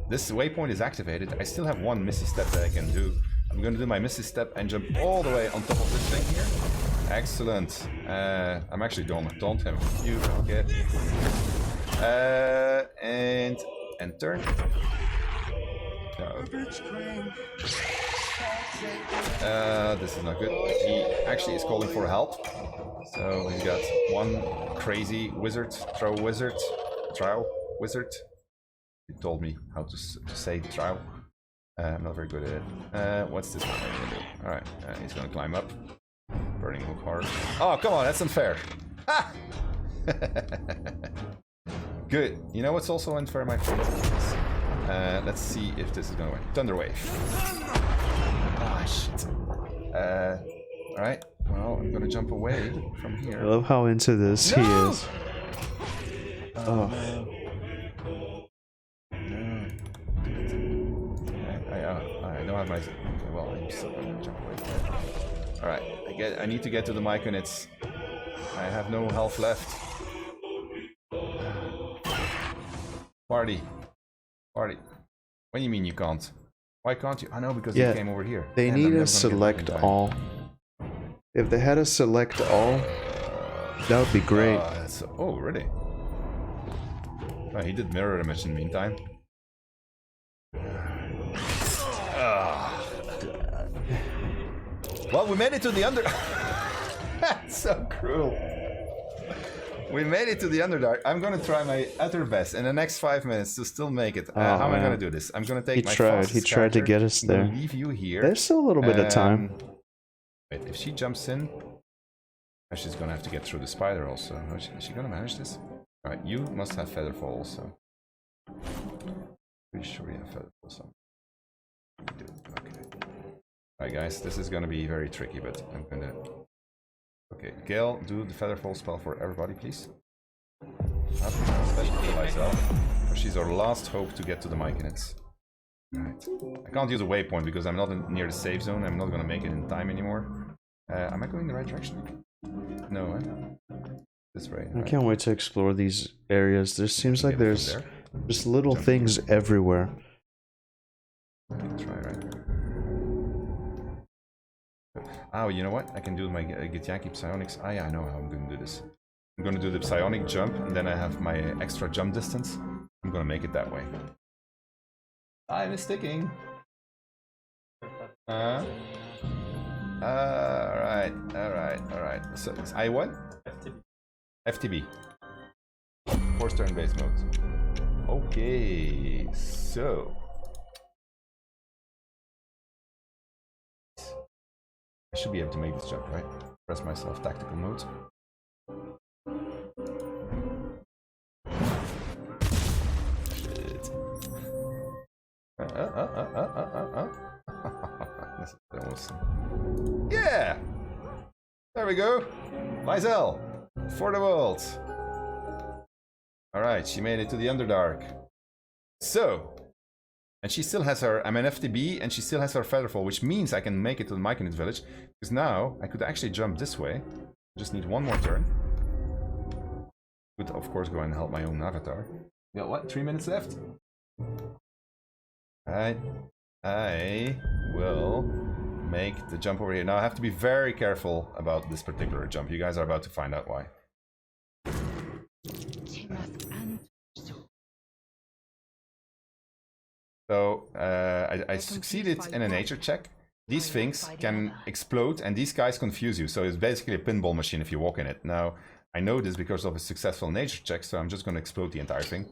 This waypoint is activated. I still have one Misty step that I can do. I'm gonna do my Misty step and jump all the way on top of this thing here. Excellent. I'm actually don't him. You get. And turn. No. This is not good. He actually is calling for help. So he's got one crazy wizard, trial wizard. He told me how to say trial. I'm not very good at it. What's this one gonna do? Alright, he's gonna climb up. Burning hook hard. Oh, come on, that's unfair. Ha! Good. You know what's also unfair, my friend? Let's see if this is gonna win. Thunder Wave. Ah, shit. Alright, well, I'm gonna jump away from here. I love how into this he is. Oh. I don't have my. Okay, well, I'm still gonna jump away. Alright, I need to get to the mic and it's. I have no health left. Party. What do you mean you can't? Why can't you? I know, because you came over here. They need a select all. If they had a select all, that would be great. Oh, really? Oh, he did mirror image in the meantime. Well, we made it to the under. That's so cruel. We made it to the Underdark. I'm gonna try my utter best in the next 5 minutes to still make it. How am I gonna do this? I'm gonna take my fastest He tried to get us there. Leave you here. There's still a little bit of time. Wait, if she jumps in, she's gonna have to get through the spider also. Is she gonna manage this? All right, you must have Featherfall also. Pretty sure you have Featherfall also. Okay. All right, guys, this is gonna be very tricky, but I'm gonna. Okay, Gale, do the Featherfall spell for everybody, please. Especially for myself. She's our last hope to get to the Myconids. Alright. I can't use a waypoint because I'm not near the safe zone. I'm not gonna make it in time anymore. Am I going in the right direction? No, this way. I can't wait to explore these areas. There seems like there's just little things everywhere. Try right. Oh, you know what? I can do my Githyanki Psionics. Ah, yeah, I know how I'm going to do this. I'm going to do the Psionic jump, and then I have my extra jump distance. I'm going to make it that way. Time is ticking. Alright. So, I what? FTB. Force turn-based mode. Okay, so... I should be able to make this jump, right? Press myself, tactical mode. Shit. This is awesome. Yeah! There we go! Lysel! For the world! Alright, she made it to the Underdark. So... And she still has her, I'm an FTB, and she still has her Featherfall, which means I can make it to the Myconid village. Because now, I could actually jump this way. Just need one more turn. Could, of course, go and help my own avatar. We got what, 3 minutes left? Alright. I will make the jump over here. Now, I have to be very careful about this particular jump. You guys are about to find out why. So, I succeeded in a nature check. These things can explode and these guys confuse you. So it's basically a pinball machine if you walk in it. Now, I know this because of a successful nature check, so I'm just going to explode the entire thing.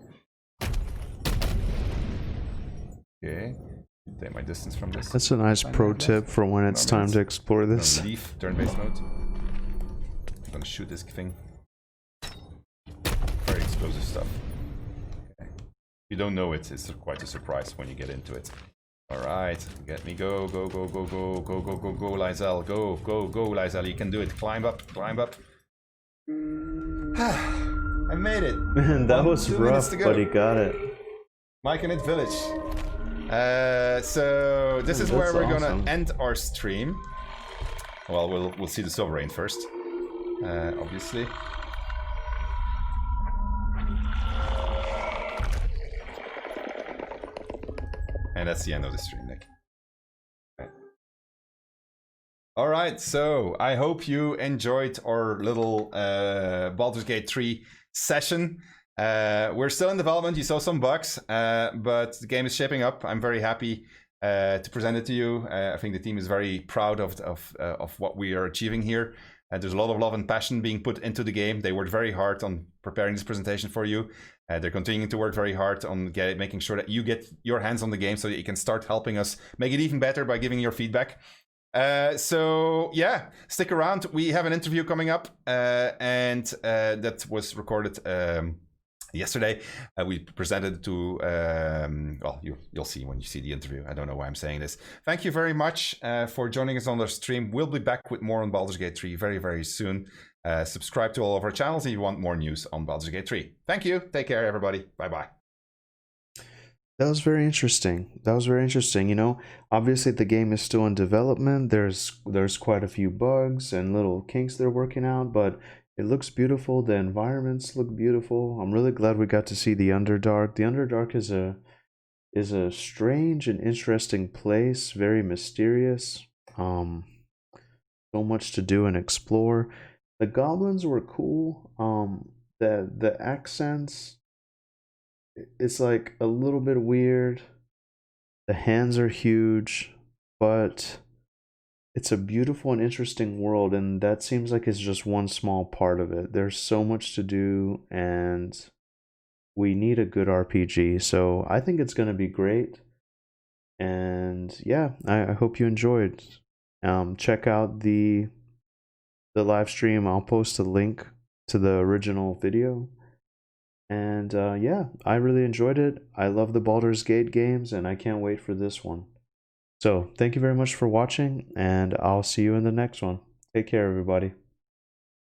Okay, take my distance from this. That's a nice pro tip for when it's time to explore this. Leave turn-based mode. I'm going to shoot this thing. Very explosive stuff. you don't know it, it's quite a surprise when you get into it. Alright, get me, go, go, go, go, go, go, go, go, go, Lysel, go, go, go, Lysel, you can do it, climb up, climb up. I made it. Man, that was 2 minutes rough, to go. but he got it. Myconid Village. So this is That's where we're awesome. gonna end our stream. Well, we'll see the Sovereign first, obviously. And that's the end of the stream, Nick. All right, so I hope you enjoyed our little Baldur's Gate 3 session. We're still in development. You saw some bugs, but the game is shaping up. I'm very happy to present it to you. I think the team is very proud of what we are achieving here. There's a lot of love and passion being put into the game. They worked very hard on preparing this presentation for you. They're continuing to work very hard on making sure that you get your hands on the game so that you can start helping us make it even better by giving your feedback. So yeah, stick around. We have an interview coming up, and that was recorded yesterday. We presented to well, you'll see when you see the interview. I don't know why I'm saying this. Thank you very much for joining us on our stream. We'll be back with more on Baldur's Gate 3 very, very soon. Subscribe to all of our channels if you want more news on Baldur's Gate 3. Thank you. Take care, everybody. Bye bye. That was very interesting. That was very interesting. You know, obviously the game is still in development. There's quite a few bugs and little kinks they're working out, but it looks beautiful. The environments look beautiful. I'm really glad we got to see the Underdark. The Underdark is a strange and interesting place, very mysterious. So much to do and explore. The goblins were cool. The accents, it's like a little bit weird. The hands are huge, but it's a beautiful and interesting world, and that seems like it's just one small part of it. There's so much to do, and we need a good RPG, so I think it's going to be great. And yeah, I hope you enjoyed. Check out the live stream. I'll post a link to the original video. And yeah, I really enjoyed it. I love the Baldur's Gate games, and I can't wait for this one. So thank you very much for watching, and I'll see you in the next one. Take care, everybody.